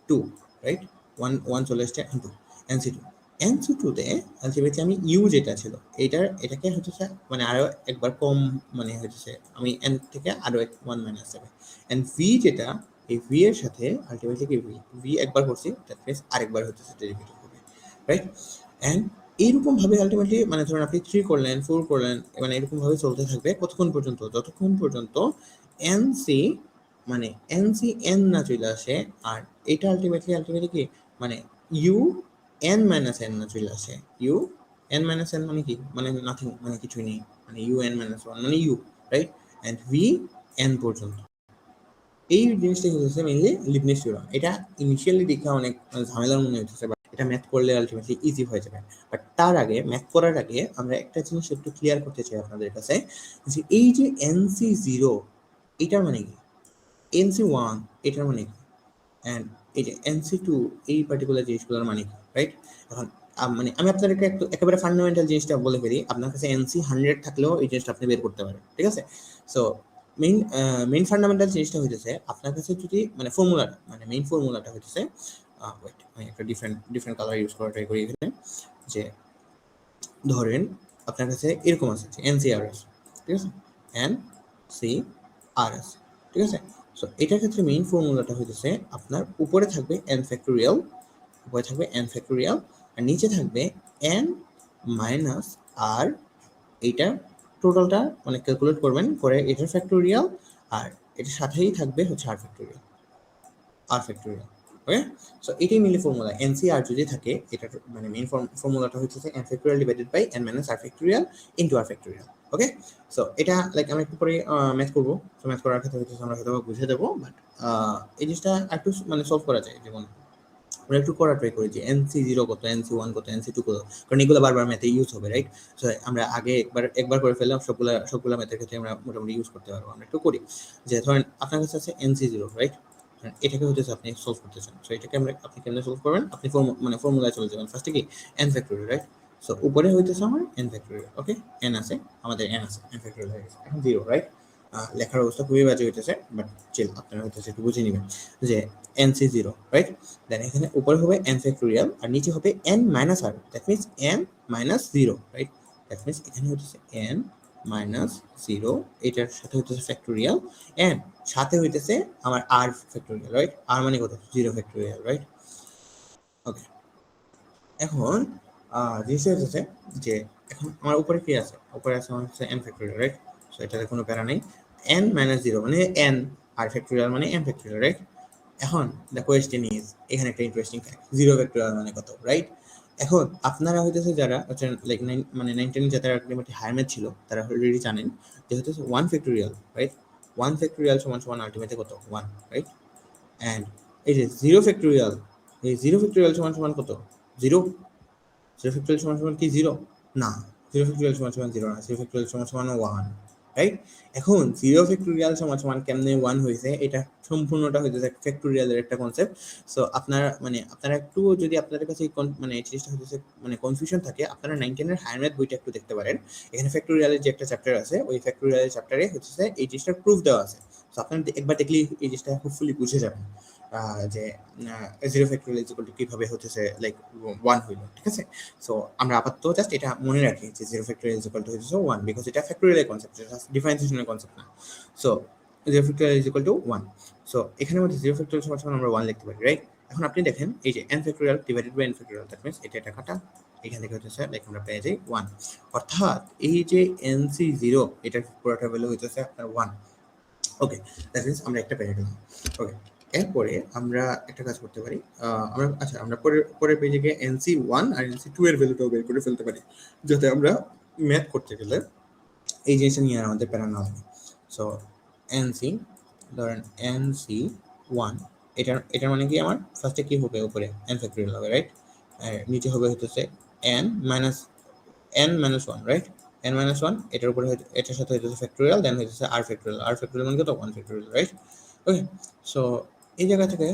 S1: two, right, one one চলে আসছে টু, এনসি টু। এনসি টুতে আলটিমেটলি আমি ইউ যেটা ছিল এটাকে হচ্ছে মানে আরো একবার কম, মানে হচ্ছে আমি এন থেকে আরো এক ওয়ান মাইনাস যাবে। এন্ড ভি যেটা, এই ভি এর সাথে আলটিমেটলি কি ভি একবার করছি, দ্যাট মিনস আরেকবার হচ্ছে ডেরিভেটিভ হবে, রাইট। এন্ড এইরকম ভাবে আলটিমেটলি মানে ধরুন আপনি 3 করলেন 4 করলেন, মানে এরকম ভাবে চলতে থাকবে কতক্ষণ পর্যন্ত, যতক্ষণ পর্যন্ত এনসি মানে এনসি এন না চলে আসে। আর এটা আলটিমেটলি কি মানে ইউ এন মাইনাস এন না চলে আসে। ইউ এন মাইনাস এন মানে কি, মানে নাথিং, মানে কিছুই নেই, মানে ইউ এন মাইনাস ওয়ান মানে u, right. And v n পর্যন্ত। এই জিনিসটা হচ্ছে মেইনলি লিবনিজ থিওরাম। এটা ইনিশিয়ালি দেখা অনেক ঝামেলার মনে হচ্ছে, বাট এটা ম্যাথ করলে আলটিমেটলি ইজি হয়ে যাবে। বাট তার আগে, ম্যাথ করার আগে আমরা একটা জিনিস একটু ক্লিয়ার করতে চাই আপনাদের কাছে, যে এই যে এনসি জিরো, এটার মানে কি, এনসি ওয়ান এটার মানে কি, অ্যান্ড এই যে এনসি টু এই পার্টিকুলার জিনিসগুলোর মানে কি, রাইট। এখন মানে আমি আপনাদেরকে একটু একেবারে ফান্ডামেন্টাল জিনিসটা বলে ফেলি, আপনার কাছে এনসি 100 থাকলেও এই জিনিসটা আপনি বের করতে পারেন, ঠিক আছে। সো মেইন ফান্ডামেন্টাল জিনিসটা হইতেছে আপনার কাছে যদি মানে ফর্মুলাটা, মানে মেইন ফর্মুলাটা হইতেছে, ওয়েট আমি একটা ডিফারেন্ট কালার ইউজ করা ট্রাই করি এখানে। যে ধরেন আপনার কাছে এরকম আছে যে এনসিআরএস, ঠিক আছে, এন সি আর এস, ঠিক আছে। সো এটার ক্ষেত্রে মেইন ফর্মুলাটা হইতেছে আপনার উপরে থাকবে এন ফ্যাক্টোরিয়াল, উপরে থাকবে এন ফ্যাক্টোরিয়াল, আর নিচে থাকবে এন মাইনাস আর, এইটা টোটালটা মানে ক্যালকুলেট করবেন করে এটার ফ্যাক্টোরিয়াল, আর এটার সাথেই থাকবে হচ্ছে r factorial, r factorial. Okay, so এটাই মেইনলি ফর্মুলা। এনসিআর যদি থাকে, এটা মানে মেইন ফর্মুলাটা হচ্ছে n factorial divided by n minus r factorial into r factorial. Okay, so এটা লাইক আমরা একটু পরে ম্যাথ করবো। সো ম্যাথ করার ক্ষেত্রে হচ্ছে আমরা হয়তো বুঝে দেবো, বাট এই জিনিসটা একটু মানে সলভ করা যায়। যেমন আমরা একটু করা ট্রাই করি যে এনসি জিরো কত, এনসি ওয়ান কত, এনসি টু কত, কারণ এগুলো বারবার ম্যাথে ইউজ হবে, রাইট। সো আমরা আগে একবার করে ফেললাম, সবগুলা ম্যাথের ক্ষেত্রে আমরা মোটামুটি ইউজ করতে পারবো। আমরা একটু করি যে ধরেন আপনার কাছে আছে এনসি জিরো, রাইট, এটাকে হচ্ছে আপনি সলভ করতে চান। সো এটাকে আপনি কেমনে সলভ করবেন, আপনি মানে ফর্মুলায় চলে যাবেন। ফার্স্টে কি এন ফ্যাক্টোরিয়াল, রাইট। সো উপরে হইতেছে আমার এন ফ্যাক্টোরিয়াল, ওকে, এন আছে আমাদের, এন আছে, এন ফ্যাক্টোরিয়াল হয়ে গেছে, এখন জিরো, রাইট। লেখার অবস্থা খুবই বাজে হইতেছে, বাট চিল, আপনারা হইতেছে একটু বুঝে নেবেন যে এনসি জিরো, রাইট। দেন এখানে উপরে হবে এন ফ্যাক্টোরিয়াল আর নিচে হবে n minus r, that means n minus zero, right. That means এখানে হচ্ছে এন মাইনাস জিরো, এটার সাথে হইতেছে ফ্যাক্টোরিয়াল, এন্ড সাথে হইতেছে আমার আর ফ্যাক্টোরিয়াল, রাইট। আর মানে কত, জিরো ফ্যাক্টোরিয়াল, রাইট। ওকে, এখন জিনিসটা হচ্ছে যে এখন আমার উপরে কি আছে, উপরে আছে আমার হচ্ছে এন ফ্যাক্টোরিয়াল, রাইট। সো এটাতে কোনো প্যারা নেই। এন মাইনাস জিরো মানে এন, আর ফ্যাক্টোরিয়াল মানে এন ফ্যাক্টোরিয়াল, রাইট। এখন দ্য কোয়েশ্চেন ইজ, এখানে একটা ইন্টারেস্টিং ফ্যাক্ট, জিরো ফ্যাক্টোরিয়াল মানে কত, রাইট। এখন আপনারা হইতেছে যারা হচ্ছে লাইক মানে 9 10 যাদের আলটিমেটলি হায়ার ম্যাথ ছিল, তারা অলরেডি জানেন যে হচ্ছে one factorial, right. One factorial সমান সমান আলটিমেটলি কত, ওয়ান, রাইট। অ্যান্ড এই যে জিরো ফ্যাক্টোরিয়াল, এই জিরো ফ্যাক্টোরিয়াল সমান সমান কত? জিরো। জিরো ফ্যাক্টোরিয়াল সমান সমান কি জিরো? না, জিরো ফ্যাক্টোরিয়াল সমান সমান জিরো না, জিরো ফ্যাক্টোরিয়াল সমান সমান ওয়ান, রাইট? এখন জিরো ফ্যাক্টোরিয়াল সমান সমান কেমনে ওয়ান হয়েছে, এটা সম্পূর্ণটা হইতেছে ফ্যাক্টোরিয়ালের একটা কনসেপ্ট। সো আপনারা একটু যদি আপনাদের কাছে মানে এই জিনিসটা হইতেছে মানে কনফিউশন থাকে, আপনারা 9-10 এর হায়ার ম্যাথ বইটা একটু দেখতে পারেন। এখানে ফ্যাক্টোরিয়ালের যে একটা চ্যাপ্টার আছে, ওই ফ্যাক্টোরিয়ালের চ্যাপ্টারে হচ্ছে এই জিনিসটার প্রুফ দেওয়া আছে। সো আপনারা একবার দেখলেই এই জিনিসটা হোপফুলি বুঝে যাবেন যে zero factorial is equal two কিভাবে হতেছে লাইক ওয়ান হইল, ঠিক আছে? সো আমরা আপাতত জাস্ট এটা মনে রাখি যে zero factorial is equal two হচ্ছে ওয়ান, বিকজ এটা ফ্যাক্টোরিয়াল কনসেপ্ট, এটা ডিফারেন্সিয়েশনের কনসেপ্ট না। So zero factorial is equal two one. So এখানের মধ্যে জিরো ফ্যাক্টোরিয়াল সমান সমান আমরা ওয়ান লিখতে পারি, রাইট? এখন আপনি দেখেন এই যে n factorial divided by n factorial, that means এটা কাটা, এখান থেকে হচ্ছে লাইক আমরা পেয়ে যাই ওয়ান। অর্থাৎ এই যে এনসি জিরো, এটার পুরোটা ভ্যালু হইতেছে আপনার ওয়ান। ওকে, দ্যাট মিন্স আমরা একটা পেয়ে গেলাম। ওকে, এরপরে আমরা একটা কাজ করতে পারি, আমরা পরের পেজে গিয়ে এনসি ওয়ান আর এনসি টু এর ভ্যালুটাও বের করে ফেলতে পারি, যাতে আমরা ম্যাথ করতে গেলে এই জিনিসটা নিয়ে আর আমাদের প্যারা না লাগে। সো এনসি, ধরেন এনসি ওয়ান, এটার মানে কি আমার ফার্স্টে কি হবে, উপরে এন ফ্যাক্টোরিয়াল হবে, রাইট? আর নিচে হবে হচ্ছে N minus one, right? N minus one, এটার উপরে এটার সাথে হইতেছে ফ্যাক্টোরিয়াল, দেন হইতেছে আর ফ্যাক্টোরিয়াল, আর ফ্যাক্টোরিয়াল মানে কত? One factorial, right? Okay, so এই জায়গা থেকে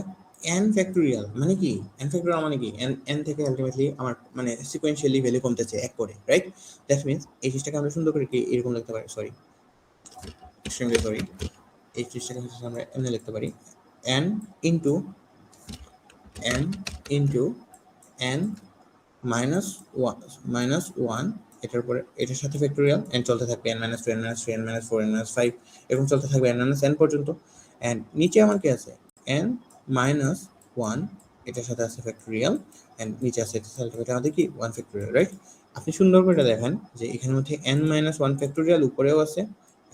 S1: এন ফ্যাক্টোরিয়াল মানে কি, এন ফ্যাক্টোরিয়াল মানে কি, এন থেকে আলটিমেটলি আমার মানে সিকোয়েন্সিয়ালি ভ্যালু কমতেছে এক করে, রাইট? দ্যাট মিন্স এই জিনিসটাকে আমরা সুন্দর করে কি এরকম লিখতে পারি, সরি এক্সট্রিমলি সরি, এই জিনিসটাকে হচ্ছে আমরা এমনি লিখতে পারি, n into n minus one, এটার উপরে এটার সাথে ফ্যাক্টোরিয়াল, এন চলতে থাকবে, n minus two, n minus three, n minus four, n minus five, এরকম চলতে থাকবে এন মাইনাস এন পর্যন্ত। অ্যান্ড নিচে আমার কি আছে, এন মাইনাস ওয়ান, এটার সাথে আছে ফ্যাক্টোরিয়াল, অ্যান্ড নিচে আছে এটা আমাদের কি ওয়ান ফ্যাক্টোরিয়াল, রাইট? আপনি সুন্দর করে দেখেন যে এখানের মধ্যে এন মাইনাস ওয়ান ফ্যাক্টোরিয়াল উপরেও আছে,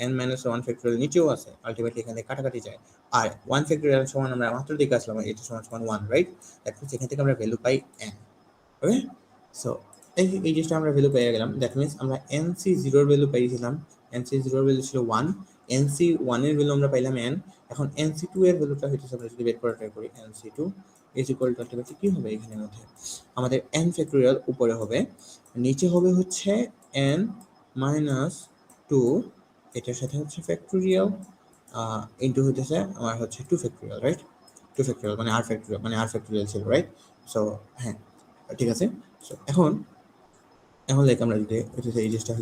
S1: এন মাইনাস ওয়ান ফ্যাক্টোরিয়াল নিচেও আছে, আলটিমেটলি এখানে কাটাকাটি যায়। আর ওয়ান ফ্যাক্টোরিয়াল সমান আমরা মাত্র দিকে আসলাম, এটা সমান সমান ওয়ান, রাইট? দ্যাট মিনস এখান থেকে আমরা ভ্যালু পাই এন। ওকে, সো এই জিনিসটা আমরা ভ্যালু পেয়ে গেলাম। দ্যাট মিনস আমরা এনসি জিরোর ভ্যালু পেয়েছিলাম, এনসি জিরোর ভ্যালু ছিল ওয়ান, এনসি ওয়ানের ভ্যালু আমরা পাইলাম এন। এখন এনসি টু এর ভ্যালুটা হচ্ছে আমরা যদি বের করা ট্রাই করি, nC two is equal to ultimately কি হবে, এখানের মধ্যে আমাদের এন ফ্যাক্টোরিয়াল উপরে হবে, নিচে হবে হচ্ছে এন মাইনাস টু, এটার সাথে হচ্ছে ফ্যাক্টোরিয়াল ইন্টু হইতেছে আমার হচ্ছে two factorial, right? Two factorial মানে আর ফ্যাক্টোরিয়াল ছিল, রাইট? সো হ্যাঁ, ঠিক আছে। সো এখন লাইক আমরা যদি এই জিনিসটা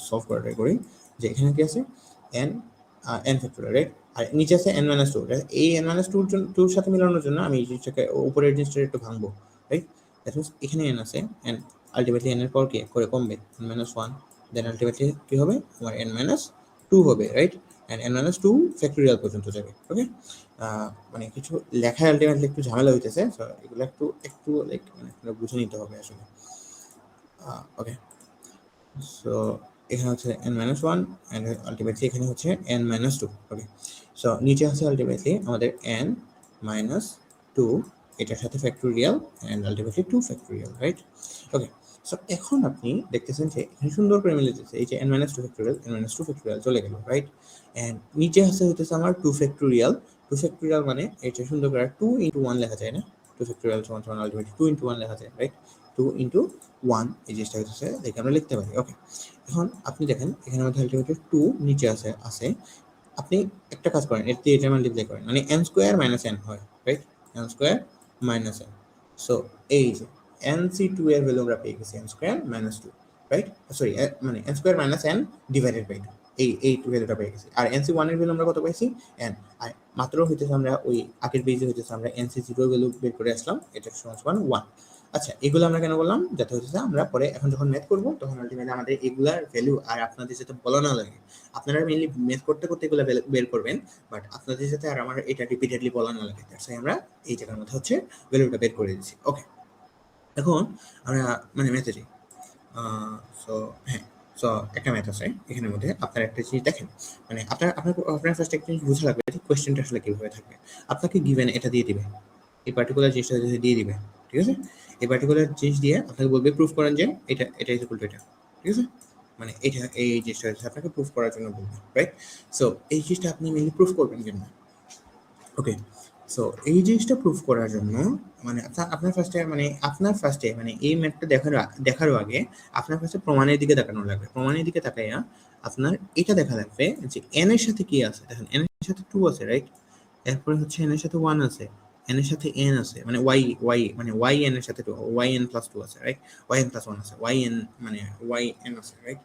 S1: সলভ করা ট্রাই করি, যে এখানে কি আছে এন এন ফ্যাক্টোরিয়াল, রাইট? আর নিচে আছে এন মাইনাস টু, এই এন মাইনাস টুর সাথে মিলানোর জন্য আমি এই জিনিসটাকে উপরের জিনিসটা একটু ভাঙবো, রাইট? দ্যাট মিনস এখানে এন আছে, এন আলটিমেটলি এন এর পর কি করে কমবে, n minus one, then ultimately কি হবে আমার এন মাইনাস টু হবে, right? And n minus two factorial পর্যন্ত যাবে। ওকে, মানে কিছু লেখায় আলটিমেটলি একটু ঝামেলা হইতেছে, সো এগুলো একটু লাইক মানে বুঝে নিতে হবে আসলে। ওকে, সো এখানে হচ্ছে n minus one, and ultimately এখানে হচ্ছে n minus two. Okay, so নিচে আছে আলটিমেটলি আমাদের n মাইনাস টু, এটার সাথে factorial, and ultimately two factorial, right? Okay, so এখন আপনি দেখতেছেন যে এখানে সুন্দর করে মিলে যাচ্ছে, এই যে n minus two factorial, n minus two factorial চলে গেল, রাইট? অ্যান্ড নিচে আছে হইতেছে আমার টু ফ্যাক্টোরিয়াল মানে এটা সুন্দর করে টু ইন্টু ওয়ান লেখা যায় না, টু ফ্যাক্টোরিয়াল সমান সমান আলটিমেটলি টু ইন্টু ওয়ান লেখা যায়, রাইট? টু ইন্টু ওয়ান, এই জিনিসটা হচ্ছে দেখে আমরা লিখতে পারি। ওকে, এখন আপনি দেখেন এখানের মধ্যে আলটিমেটলি টু নিচে আছে, আপনি একটা কাজ করেন, এর দিয়ে এটা মাল্টিপ্লাই করেন, মানে এন স্কোয়ার মাইনাস এন হয়, right? N square minus n. So এই যে এন সি টু এর ভ্যালু আমরা পেয়ে গেছি n square minus two, right? Sorry, মানে n square minus n divided by two, এই ভ্যালুটা পেয়ে গেছি। আর এনসি ওয়ানের ভ্যালু আমরা কত পেয়েছি, এন। আর মাত্র হইতেছে আমরা ওই আগের পেজে হইতেছে আমরা এনসি জিরোর ভ্যালু বের করে আসলাম, এটা সমান সমান ওয়ান। আচ্ছা, এগুলো আমরা কেন বললাম, যাতে হচ্ছে আমরা পরে এখন যখন ম্যাথ করবো তখন আলটিমেটলি আমাদের এগুলার ভ্যালু আর আপনাদের যাতে বলা না লাগে, আপনারা মেইনলি ম্যাথ করতে এগুলো বের করবেন, বাট আপনাদের যাতে আর আমার এটা রিপিটেডলি বলা না লাগে, দ্যাটস ওয়াই আমরা এই জায়গার মধ্যে হচ্ছে ভ্যালুটা বের করে দিচ্ছি। ওকে, এখন আমরা মানে ম্যাথে যাই। সো হ্যাঁ, সো একটা ম্যাথ আছে এখানের মধ্যে, আপনারা একটা জিনিস দেখেন, মানে আপনার ফার্স্ট একটা জিনিস বোঝা লাগবে যে কোয়েশ্চেনটা আসলে কিভাবে থাকবে। আপনাকে গিভেন এটা দিয়ে দিবে, এই পার্টিকুলার জিনিসটা দিয়ে দিবে, ঠিক আছে? এই পার্টিকুলার জিনিস দিয়ে আপনাকে বলবে প্রুফ করেন যে এটা ইজ ইকুয়াল টু এটা, ঠিক আছে? মানে এটা এই জিনিসটা হচ্ছে আপনাকে প্রুফ করার জন্য বলবে, রাইট? সো এই জিনিসটা আপনি মেইনলি প্রুফ করবেন কেন? ওকে, সো এই জিনিসটা প্রুফ করার জন্য মানে আপনার ফার্স্টে মানে এই ম্যাথটা দেখারও আগে আপনার কাছে প্রমাণের দিকে তাকানো লাগবে। প্রমাণের দিকে তাকাইয়া আপনার এটা দেখা লাগবে যে n এর সাথে কি আছে। দেখেন n এর সাথে 2 আছে, রাইট? এরপরে হচ্ছে n এর সাথে 1 আছে, n এর সাথে n আছে, মানে y মানে yn এর সাথে 2, yn + 2 আছে, রাইট? yn + 1 আছে, yn মানে yn আছে, রাইট?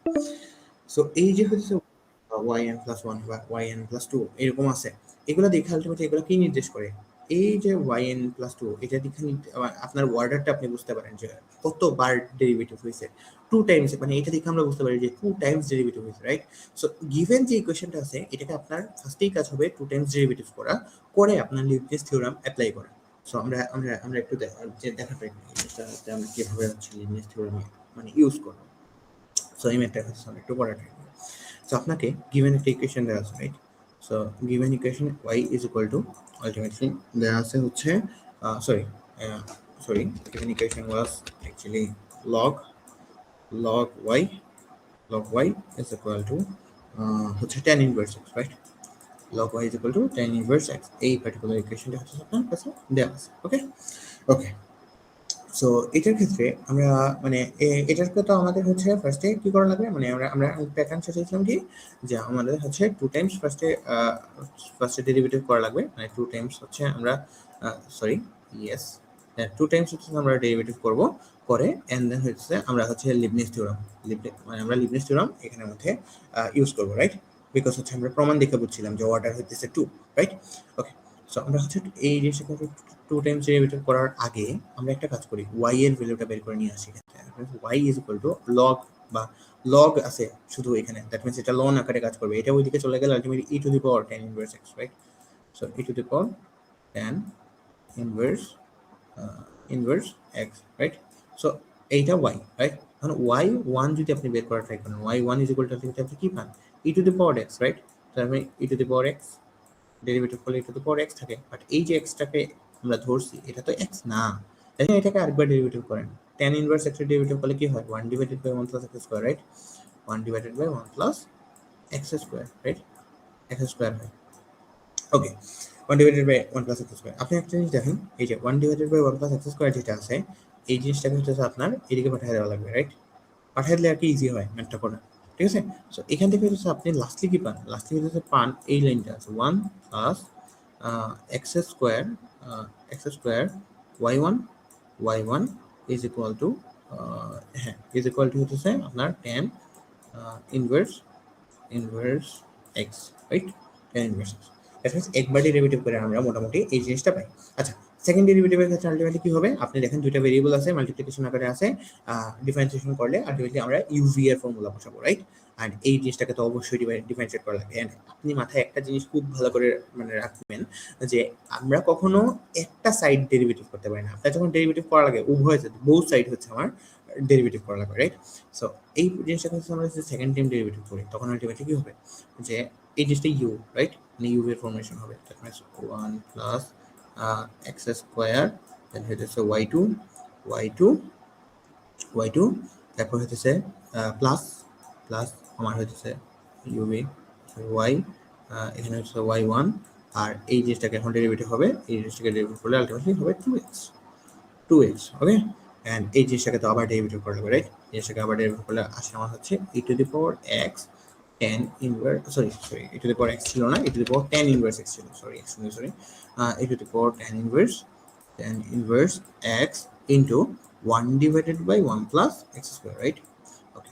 S1: সো এই যে হচ্ছে yn + 1 বা yn + 2 এরকম আছে, এগুলো দেখে আলটিমেটলি এগুলো কি নির্দেশ করে? এই যে yn + 2 এটা দেখে আপনার অর্ডারটা আপনি বুঝতে পারেন যে কতবার ডেরিভেটিভ হয়েছে। 2 টাইমস, মানে এটা দেখে আমরা বুঝতে পারি যে 2 টাইমস ডেরিভেটিভ হয়েছে, রাইট? সো গিভেন যে ইকুয়েশনটা আছে এটাকে আপনার ফার্স্টেই কাজ হবে 2 টাইমস ডেরিভেটিভ করা, করে আপনার লিবনিজ থিওরাম অ্যাপ্লাই করা। সো আমরা একটু দেখা ট্রাই করি জিনিসটা আমরা কিভাবে হচ্ছে লিবনিজ থিওরাম মানে ইউজ করব। সো এই ম্যাথটা হচ্ছে আমরা একটু করা ট্রাই করি। সো আপনাকে গিভেন একটা ইকুয়েশন দেওয়া আছে, right? So given equation y is equal to ultimately দেওয়া আছে হচ্ছে sorry given equation was actually log y is equal to হচ্ছে tan inverse x, right? log y is equal to tan inverse x, এই particular ইকুয়েশনটা হচ্ছে আপনার কাছে দেওয়া আছে। ওকে সো এটার ক্ষেত্রে আমরা মানে এটার তো আমাদের হচ্ছে ফার্স্টে কি করা লাগবে, মানে আমরা প্যাটার্ন চেয়েছিলাম কি যে আমাদের হচ্ছে 2 টাইমস ফার্স্টে ডেরিভেটিভ করা লাগবে, মানে 2 টাইমস হচ্ছে আমরা সরি ইয়েস 2 টাইমস হচ্ছে আমরা ডেরিভেটিভ করব, করে এন্ড দেন হচ্ছে আমরা হচ্ছে লিবনিজ থিওরাম মানে আমরা লিবনিজ থিওরাম এখানের মধ্যে ইউজ করব, রাইট? বিকজ হচ্ছে আমরা প্রমাণ দেখে বুঝছিলাম যে অর্ডার হইতেছে 2, রাইট? ওকে সো আমরা হচ্ছে এই জিনিসটা 2 টাইমস ডেরিভেটিভ করার আগে আমরা একটা কাজ করি, y এর ভ্যালুটা বের করে নিয়ে আসি। y is equal to log বা log আছে শুধু এখানে, দ্যাট মিন্স এটা লন আকারে কাজ করবে, এটা ওইদিকে চলে গেলে ultimately e to the power tan inverse x, right? So e to the power tan inverse x, right? So এইটা y, রাইট? এখন y1 যদি আপনি বের করার ট্রাই করেন, y1 is equal to আপনি কি পান? e to the power x, right? তার মানে e to the power x derivative করলে e to the power x থাকে, বাট এই যে xটাকে আমরা ধরছি এটা তো x না, তাহলে এটাকে আরেকবার ডেরিভেটিভ করেন। tan ইনভার্স x এর ডেরিভেটিভ করলে কি হয়? 1 divided by 1 plus x square, right? 1 divided by 1 plus x square, right? x square হয়। Okay 1 divided by 1 plus x square. আপনি একটা জিনিস দেখেন, এই যে 1 divided by 1 plus x square যেটা আছে এই জিনিসটাকে হচ্ছে আপনার এদিকে পাঠিয়ে দেওয়া লাগবে, রাইট? পাঠিয়ে দিলে আর কি ইজি হয় ম্যাথটা করা, ঠিক আছে? সো এখান থেকে হচ্ছে আপনি লাস্টলি কি পান? লাস্টলি হচ্ছে পান এই লাইনটা আছে 1 plus x square y1 is equal to is equal to হচ্ছে আপনার tan inverse x, right? tan inverse x, that means একবার ডেরিভেটিভ করে আমরা মোটামুটি এই জিনিসটা পাই। আচ্ছা সেকেন্ড ডেরিভেটিভের ক্ষেত্রে আলটিমেটলি কি হবে? আপনি দেখেন দুইটা ভেরিয়েবল আছে, মাল্টিপ্লিকেশন আকারে আছে, ডিফারেন্সিয়েশন করলে আলটিমেটলি আমরা ইউভি এর ফর্মুলা বসাবো, রাইট? আর এই জিনিসটাকে তো অবশ্যই ডিফারেন্সিয়েট করা লাগে। এন্ড আপনি মাথায় একটা জিনিস খুব ভালো করে মানে রাখবেন যে আমরা কখনো একটা সাইড ডেরিভেটিভ করতে পারি না। আপনার যখন ডেরিভেটিভ করা লাগে উভয় সাইড, বোথ সাইড হচ্ছে আমার ডেরিভেটিভ করা লাগবে, রাইট? সো এই জিনিসটাকে হচ্ছে আমরা যদি সেকেন্ড টাইম ডেরিভেটিভ করি তখন আলটিমেটলি কি হবে যে এই জিনিসটা ইউ, রাইট? মানে ইউ এর ফর্মেশন হবে, that means 1 plus x square then হইতেছে y2 তারপর হইতেছে প্লাস আমার হইতেছে ইউভি y এখানে হচ্ছে y1 আর এই জিনিসটাকে এখন ডেরিভেটিভ হবে, এই জিনিসটাকে ডেরিভেটিভ করলে আলটিমেটলি হবে 2x, ওকে? এন্ড এই জিনিসটাকে তো আবার ডেরিভেটিভ করা হবে, রাইট? এই জিনিসটাকে আবার ডেরিভেটিভ করলে আসে আমার হচ্ছে e to the power x tan inverse sorry e to the power x ছিল না, e to the power tan inverse x ছিল, sorry e to the power tan inverse x into 1 divided by 1 plus x square, right? Okay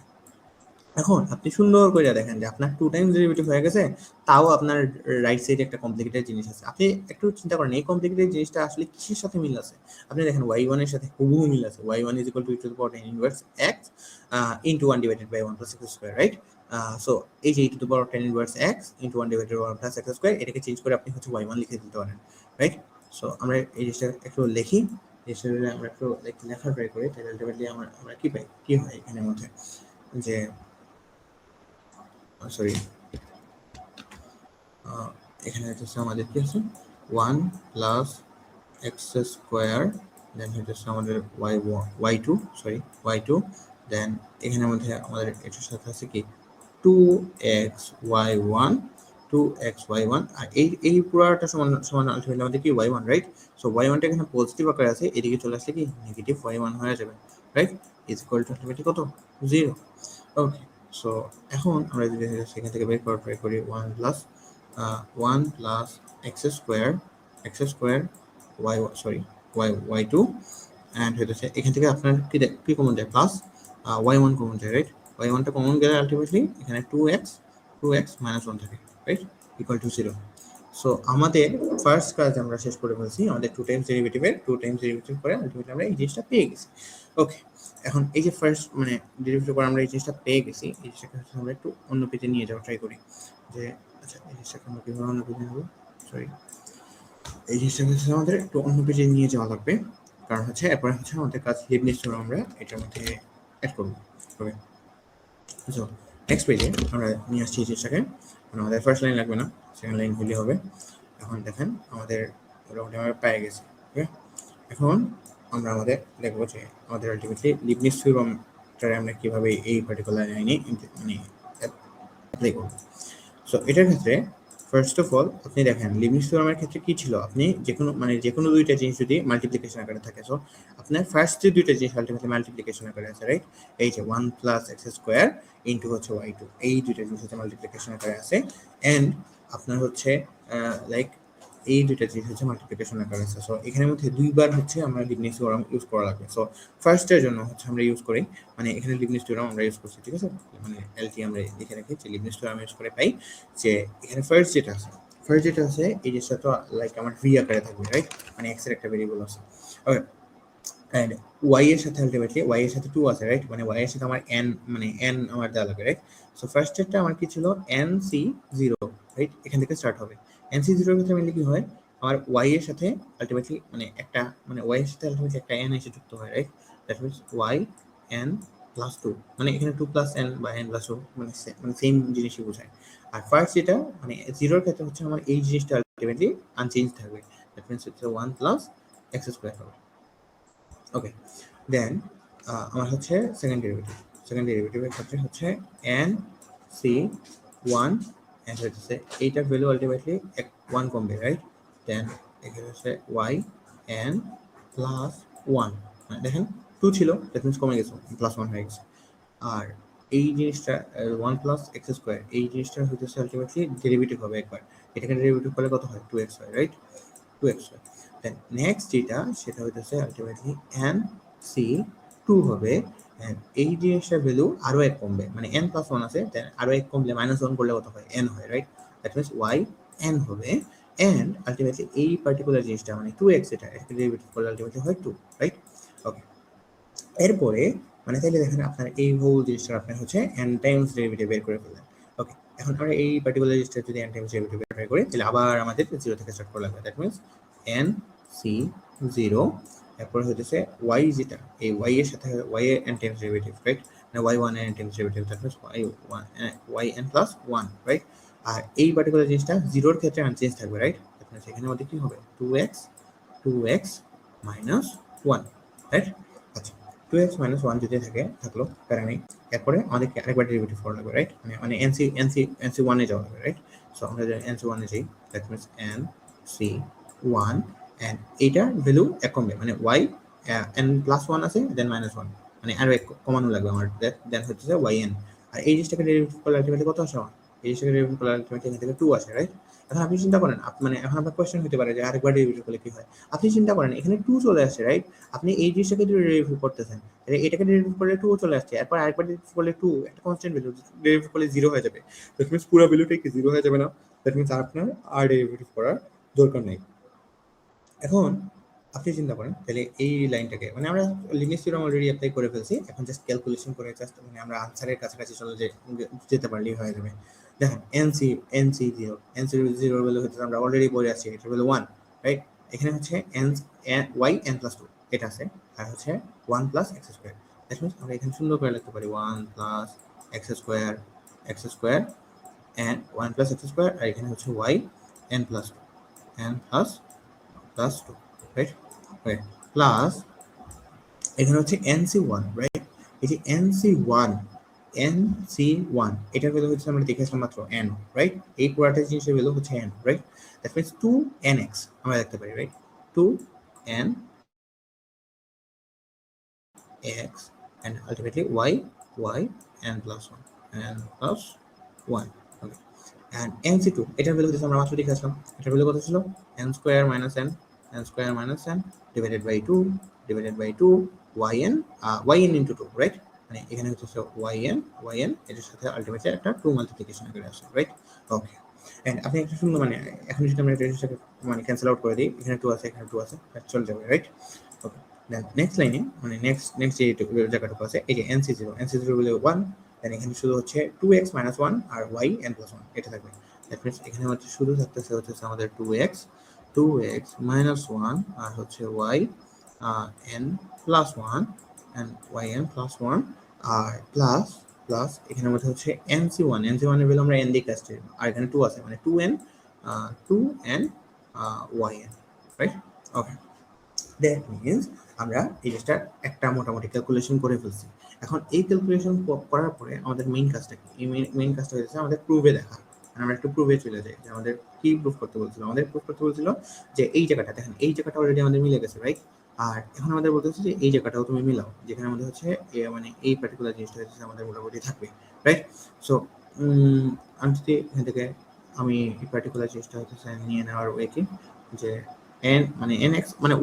S1: এখন আপনি সুন্দর করে দেখেন যে আপনার 2 টাইমস ডেরিভেটিভ হয়ে গেছে, তাও আপনার রাইট সাইডে একটা কমপ্লিকেটেড জিনিস আছে। আপনি একটু চিন্তা করেন এই কমপ্লিকেটেড জিনিসটা আসলে কিসের সাথে মিল আছে? আপনি দেখেন y1 এর সাথে হুবহু মিল আছে, y1 is equal to e to the power tan inverse x into 1 divided by 1 plus x square, right? So এই যে e to the power tan inverse x into 1 divided by 1 plus x square এটাকে change করে আপনি হচ্ছে y1 লিখে দিতে পারেন, right? So আমরা এই জিনিসটা একটু লিখি, জিনিসটা আমরা একটু লেখার ট্রাই করি, তাহলে আলটিমেটলি আমরা কি পাই, কি হয় এখানের মধ্যে যে সরি এখানে হচ্ছে আমাদের কি আছে 1 প্লাস x স্কয়ার দেন হচ্ছে আমাদের y2 দেন এখানের মধ্যে আমাদের এটার সাথে আছে কি 2x y1 2xy1 আর এই পুরোটা সমান সমান আলটিমেটলি আমাদের কি y1 রাইট। সো y1টা এখানে পজিটিভ আকারে আছে, এদিকে চলে আসলে কি নেগেটিভ y1 হয়ে যাবে right, is equal to ultimately কত 0। ওকে, সো এখন আমরা যদি সেখান থেকে বের করার ট্রাই করি 1 plus 1 plus x square y2 and হইতেছে এখান থেকে আপনার কি কমন যায় প্লাস y1 কমন যায় রাইট। y1টা কমন গেলে আলটিমেটলি এখানে 2x মাইনাস 1 থাকে রাইট, ইকুয়াল টু 0। সো আমাদের ফার্স্ট কাজ আমরা শেষ করে ফেলছি, আমাদের 2 টাইমস ডেরিভেটিভ করে আলটিমেটলি আমরা এই জিনিসটা পেয়ে গেছি। ওকে, এখন এই যে ফার্স্ট মানে ডেরিভেটিভ করে আমরা এই জিনিসটা পেয়ে গেছি, এই জিনিসটাকে আমরা একটু অন্য পেজে নিয়ে যাওয়া ট্রাই করি যে আচ্ছা এই জিনিসটাকে আমরা কিভাবে অন্য পেজে নেবো, সরি এই জিনিসটাকে আমাদের একটু অন্য পেজে নিয়ে যাওয়া লাগবে, কারণ হচ্ছে এরপরে হচ্ছে আমাদের কাজ লিবনিজ থিওরাম আমরা এটার মধ্যে অ্যাড করবো। ওকে, সো নেক্সট পেজে আমরা নিয়ে আসছি এই জিনিসটাকে, আমাদের ফার্স্ট লাইন লাগবে না, সেকেন্ড লাইন হলে হবে। এখন দেখেন আমাদের মোটামুটি আমরা পেয়ে গেছি। ওকে, এখন আমরা দেখবো যে আমাদের আলটিমেটলি লিবনিজ থিওরামটা আমরা কিভাবে এই পার্টিকুলার লাইনে মানে অ্যাপ্লাই করব। সো এটার ক্ষেত্রে ফার্স্ট অফ অল আপনি দেখেন লিবনিজ থিওরামের ক্ষেত্রে কি ছিল, আপনি যে কোনো দুইটা জিনিস যদি মাল্টিপ্লিকেশন আকারে থাকে, সো আপনার ফার্স্ট যে দুইটা জিনিস আলটিমেটলি মাল্টিপ্লিকেশন আকারে আছে রাইট, এই যে 1 প্লাস এক্স স্কোয়ার ইন্টু হচ্ছে y2, এই দুইটা জিনিস হচ্ছে মাল্টিপ্লিকেশন আকারে আছে, এন্ড আপনার হচ্ছে লাইক এই দুইটা জিনিস হচ্ছে মাল্টিপ্লিকেশন আকারে আছে। সো এখানের মধ্যে দুইবার হচ্ছে আমরা লিবনিজ থিওরাম ইউজ করা লাগবে। সো ফার্স্টের জন্য হচ্ছে আমরা ইউজ করি, মানে এখানে লিবনিজ থিওরাম আমরা ইউজ করছি, ঠিক আছে, মানে এলটি আমরা লিখে রাখি যে লিবনিজ থিওরাম ইউজ করে পাই যে এখানে ফার্স্ট যেটা আছে এই জিনিসটা তো লাইক আমার ভি আকারে থাকবে রাইট, মানে এক্স এর একটা ভেরিয়েবল আছে। ওকে, এন্ড y এর সাথে আলটিমেটলি y এর সাথে 2 আছে রাইট, মানে y এর সাথে আমার n মানে n আমার দেওয়া লাগবে রাইট। সো ফার্স্ট এরটা আমার কি ছিল nc0 রাইট, এখান থেকে স্টার্ট হবে। nc0 এর ক্ষেত্রে মেইনলি কি হয় আমার y এর সাথে আলটিমেটলি মানে y এর সাথে আলটিমেটলি একটা n এসে যুক্ত হয় right, that means y n plus 2, মানে এখানে 2 প্লাস n বা n প্লাস 2 মানে সেম জিনিসই বোঝায়। আর ফার্স্ট যেটা মানে 0 এর ক্ষেত্রে হচ্ছে আমার এই জিনিসটা আলটিমেটলি আনচেঞ্জ থাকবে, দ্যাট মিন্স হচ্ছে 1 প্লাস x স্কয়ার হবে। ওকে, দেন আমার হচ্ছে সেকেন্ড ডেরিভেটিভের ক্ষেত্রে হচ্ছে n c1 এন্ড হচ্ছে এইটার ভ্যালু আলটিমেটলি 1 কমবে রাইট, দেন এখানে হচ্ছে y n প্লাস 1, মানে দেখেন 2 ছিল দ্যাট মিন্স কমে গেছে প্লাস 1 হয়ে গেছে। আর এই জিনিসটা 1 প্লাস এক্স স্কোয়ার এই জিনিসটা হচ্ছে আলটিমেটলি ডেরিভেটিভ হবে একবার, এটাকে ডেরিভেটিভ করলে কত হয় 2x হয় রাইট, 2x হয়। দেন নেক্সট যেটা সেটা হইতেছে আলটিমেটলি nc2 হবে, এই জিনিসটার ভ্যালু আরো এক কমবে, মানে n প্লাস 1 আছে দেন আরো এক কমলে মাইনাস 1 করলে কত হয় n হয় right, that means y n হবে, এন্ড আলটিমেটলি এই পার্টিকুলার জিনিসটা মানে 2x এটা ডেরিভেটিভ করলে আলটিমেটলি হয় 2 রাইট। ওকে, এরপরে মানে তাইলে দেখেন আপনার এই হোল জিনিসটা আপনার হচ্ছে n টাইমস ডেরিভেটিভ বের করে ফেললেন। ওকে, এখন আমরা এই পার্টিকুলার জিনিসটা যদি n টাইমস ডেরিভেটিভ বের করি তাহলে আবার আমাদের 0 থেকে স্টার্ট করা লাগবে, দ্যাট মিন্স n c0 এরপর হচ্ছে y যেটা এই y এর সাথে y এর n টাইমস ডেরিভেটিভ রাইট, মানে y1 এর n times derivative, that means y n plus 1 right. আর এই পার্টিকুলার জিনিসটা 0 এর ক্ষেত্রে আনচেঞ্জ থাকবে রাইট, দ্যাট মিন্স এখানে মধ্যে কি হবে 2x minus 1 রাইট। আচ্ছা 2x minus 1 যদি থাকলো প্যারা নেই, এরপরে আমাদেরকে আরেকবার ডেরিভেটিভ করা লাগবে রাইট, মানে nc1 এ যাওয়া লাগবে রাইট। সো আমরা যদি nc1 এ যাই দ্যাট মিন্স nc1 এন্ড এইটার ভ্যালু এক কমবে, মানে y n প্লাস 1 আছে দেন মাইনাস 1, মানে আরো এক কমানো লাগবে আমার, দেন হচ্ছে yn। আর এই জিনিসটাকে ডেরিভেটিভ করলে আলটিমেটলি কত আসে আমার, এই জিনিসটাকে ডেরিভেটিভ করলে আলটিমেটলি এখান থেকে 2 আসে রাইট। এখন আপনি চিন্তা করেন মানে এখন আপনার কোয়েশ্চেন হতে পারে যে আরেকবার ডেরিভেটিভ করলে কি হয়, আপনি চিন্তা করেন এখানে 2 চলে আসছে রাইট, আপনি এই জিনিসটাকে যদি ডেরিভেটিভ করতেছেন তাহলে এটাকে ডেরিভেটিভ করলে 2 চলে আসছে, এরপর আরেকবার ডেরিভেটিভ করলে 2 একটা কনস্ট্যান্ট ভ্যালু ডেরিভেটিভ করলে 0 হয়ে যাবে, দ্যাট মিন্স পুরো ভ্যালুটা কি 0 হয়ে যাবে না, দ্যাট মিন্স আপনার আর ডেরিভেটিভ করার দরকার নেই। এখন আপনি চিন্তা করেন তাহলে এই লাইনটাকে মানে আমরা লিমিট থিওরাম অলরেডি অ্যাপ্লাই করে ফেলছি, এখন জাস্ট ক্যালকুলেশন করে জাস্ট মানে আমরা আনসারের কাছাকাছি চলে যেতে পারলেই হয়ে যাবে। দেখেন nc0 ভ্যালু হচ্ছে আমরা অলরেডি বলে আছি এটা হলো 1 রাইট, এখানে হচ্ছে y n প্লাস 2 এটা আছে, আর হচ্ছে 1 plus x square, that means আমরা এখানে সুন্দর করে লিখতে পারি 1 plus x square and 1 plus x square, আর এখানে হচ্ছে y n plus 2 right, okay plus এখানে হচ্ছে nc1 রাইট, এই যে nc1 NC1 এটার ভ্যালু হচ্ছে আমরা দেখে আসলাম মাত্র n, রাইট? এই পুরাটা জিনিসের ভ্যালু হচ্ছে n, right? That means 2nx আমরা দেখতে পারি, right? 2nx and ultimately y n plus 1 n plus 1, okay. And nc2 এটার ভ্যালু হচ্ছে আমরা মাত্র দেখে আসলাম, এটার ভ্যালু কত ছিল? n square minus n divided by 2 yn into 2, right? মানে এখানে হচ্ছে yn এটার সাথে আলটিমেটলি একটা 2 মাল্টিপ্লিকেশন করে আসে, রাইট? ওকে। এন্ড আপনি একটা সুন্দর মানে এখন যদি আমরা এটাকে মানে ক্যান্সেল আউট করে দিই, এখানে 2 আছে, এখানে 2 আছে, চলে যাবে, রাইট? ওকে। দেন নেক্সট লাইনে মানে নেক্সট যে জায়গাটুকু আছে এই যে nc0 বলে 1, দেন এখানে শুধু হচ্ছে 2x minus 1 আর y n plus 1 এটা থাকবে। দ্যাট মিন্স এখানে হচ্ছে শুধু থাকতেছে হচ্ছে আমাদের 2x minus 1 আর হচ্ছে y n plus 1 and yn plus 1 আর প্লাস এখানের মধ্যে হচ্ছে nc1 এর ভ্যালু আমরা n দিয়ে কাজ করি আর এখানে 2 আছে মানে 2n yn, right? Okay. That means আমরা এই জিনিসটা একটা মোটামুটি ক্যালকুলেশন করে ফেলছি। এখন এই ক্যালকুলেশন করার পরে আমাদের মেইন কাজটা কি? এই মেইন কাজটা হচ্ছে আমাদের প্রুভে দেখা। আমরা একটু প্রুভে চলে যাই যে আমাদের কি প্রুফ করতে বলছিল। আমাদের প্রুফ করতে বলছিল যে এই জায়গাটা দেখেন, এই জায়গাটা অলরেডি আমাদের মিলে গেছে, রাইট? আর এখন আমাদের বলতে হচ্ছে যে এই জায়গাটাও তুমি মিলাও, যেখানে আমাদের হচ্ছে মানে এই পার্টিকুলার জিনিসটা হচ্ছে আমাদের মোটামুটি থাকবে, রাইট? সো আমি যদি এখান থেকে আমি এই পার্টিকুলার জিনিসটা হচ্ছে নিয়ে নেওয়ার ওয়ে কি যে n মানে nx মানে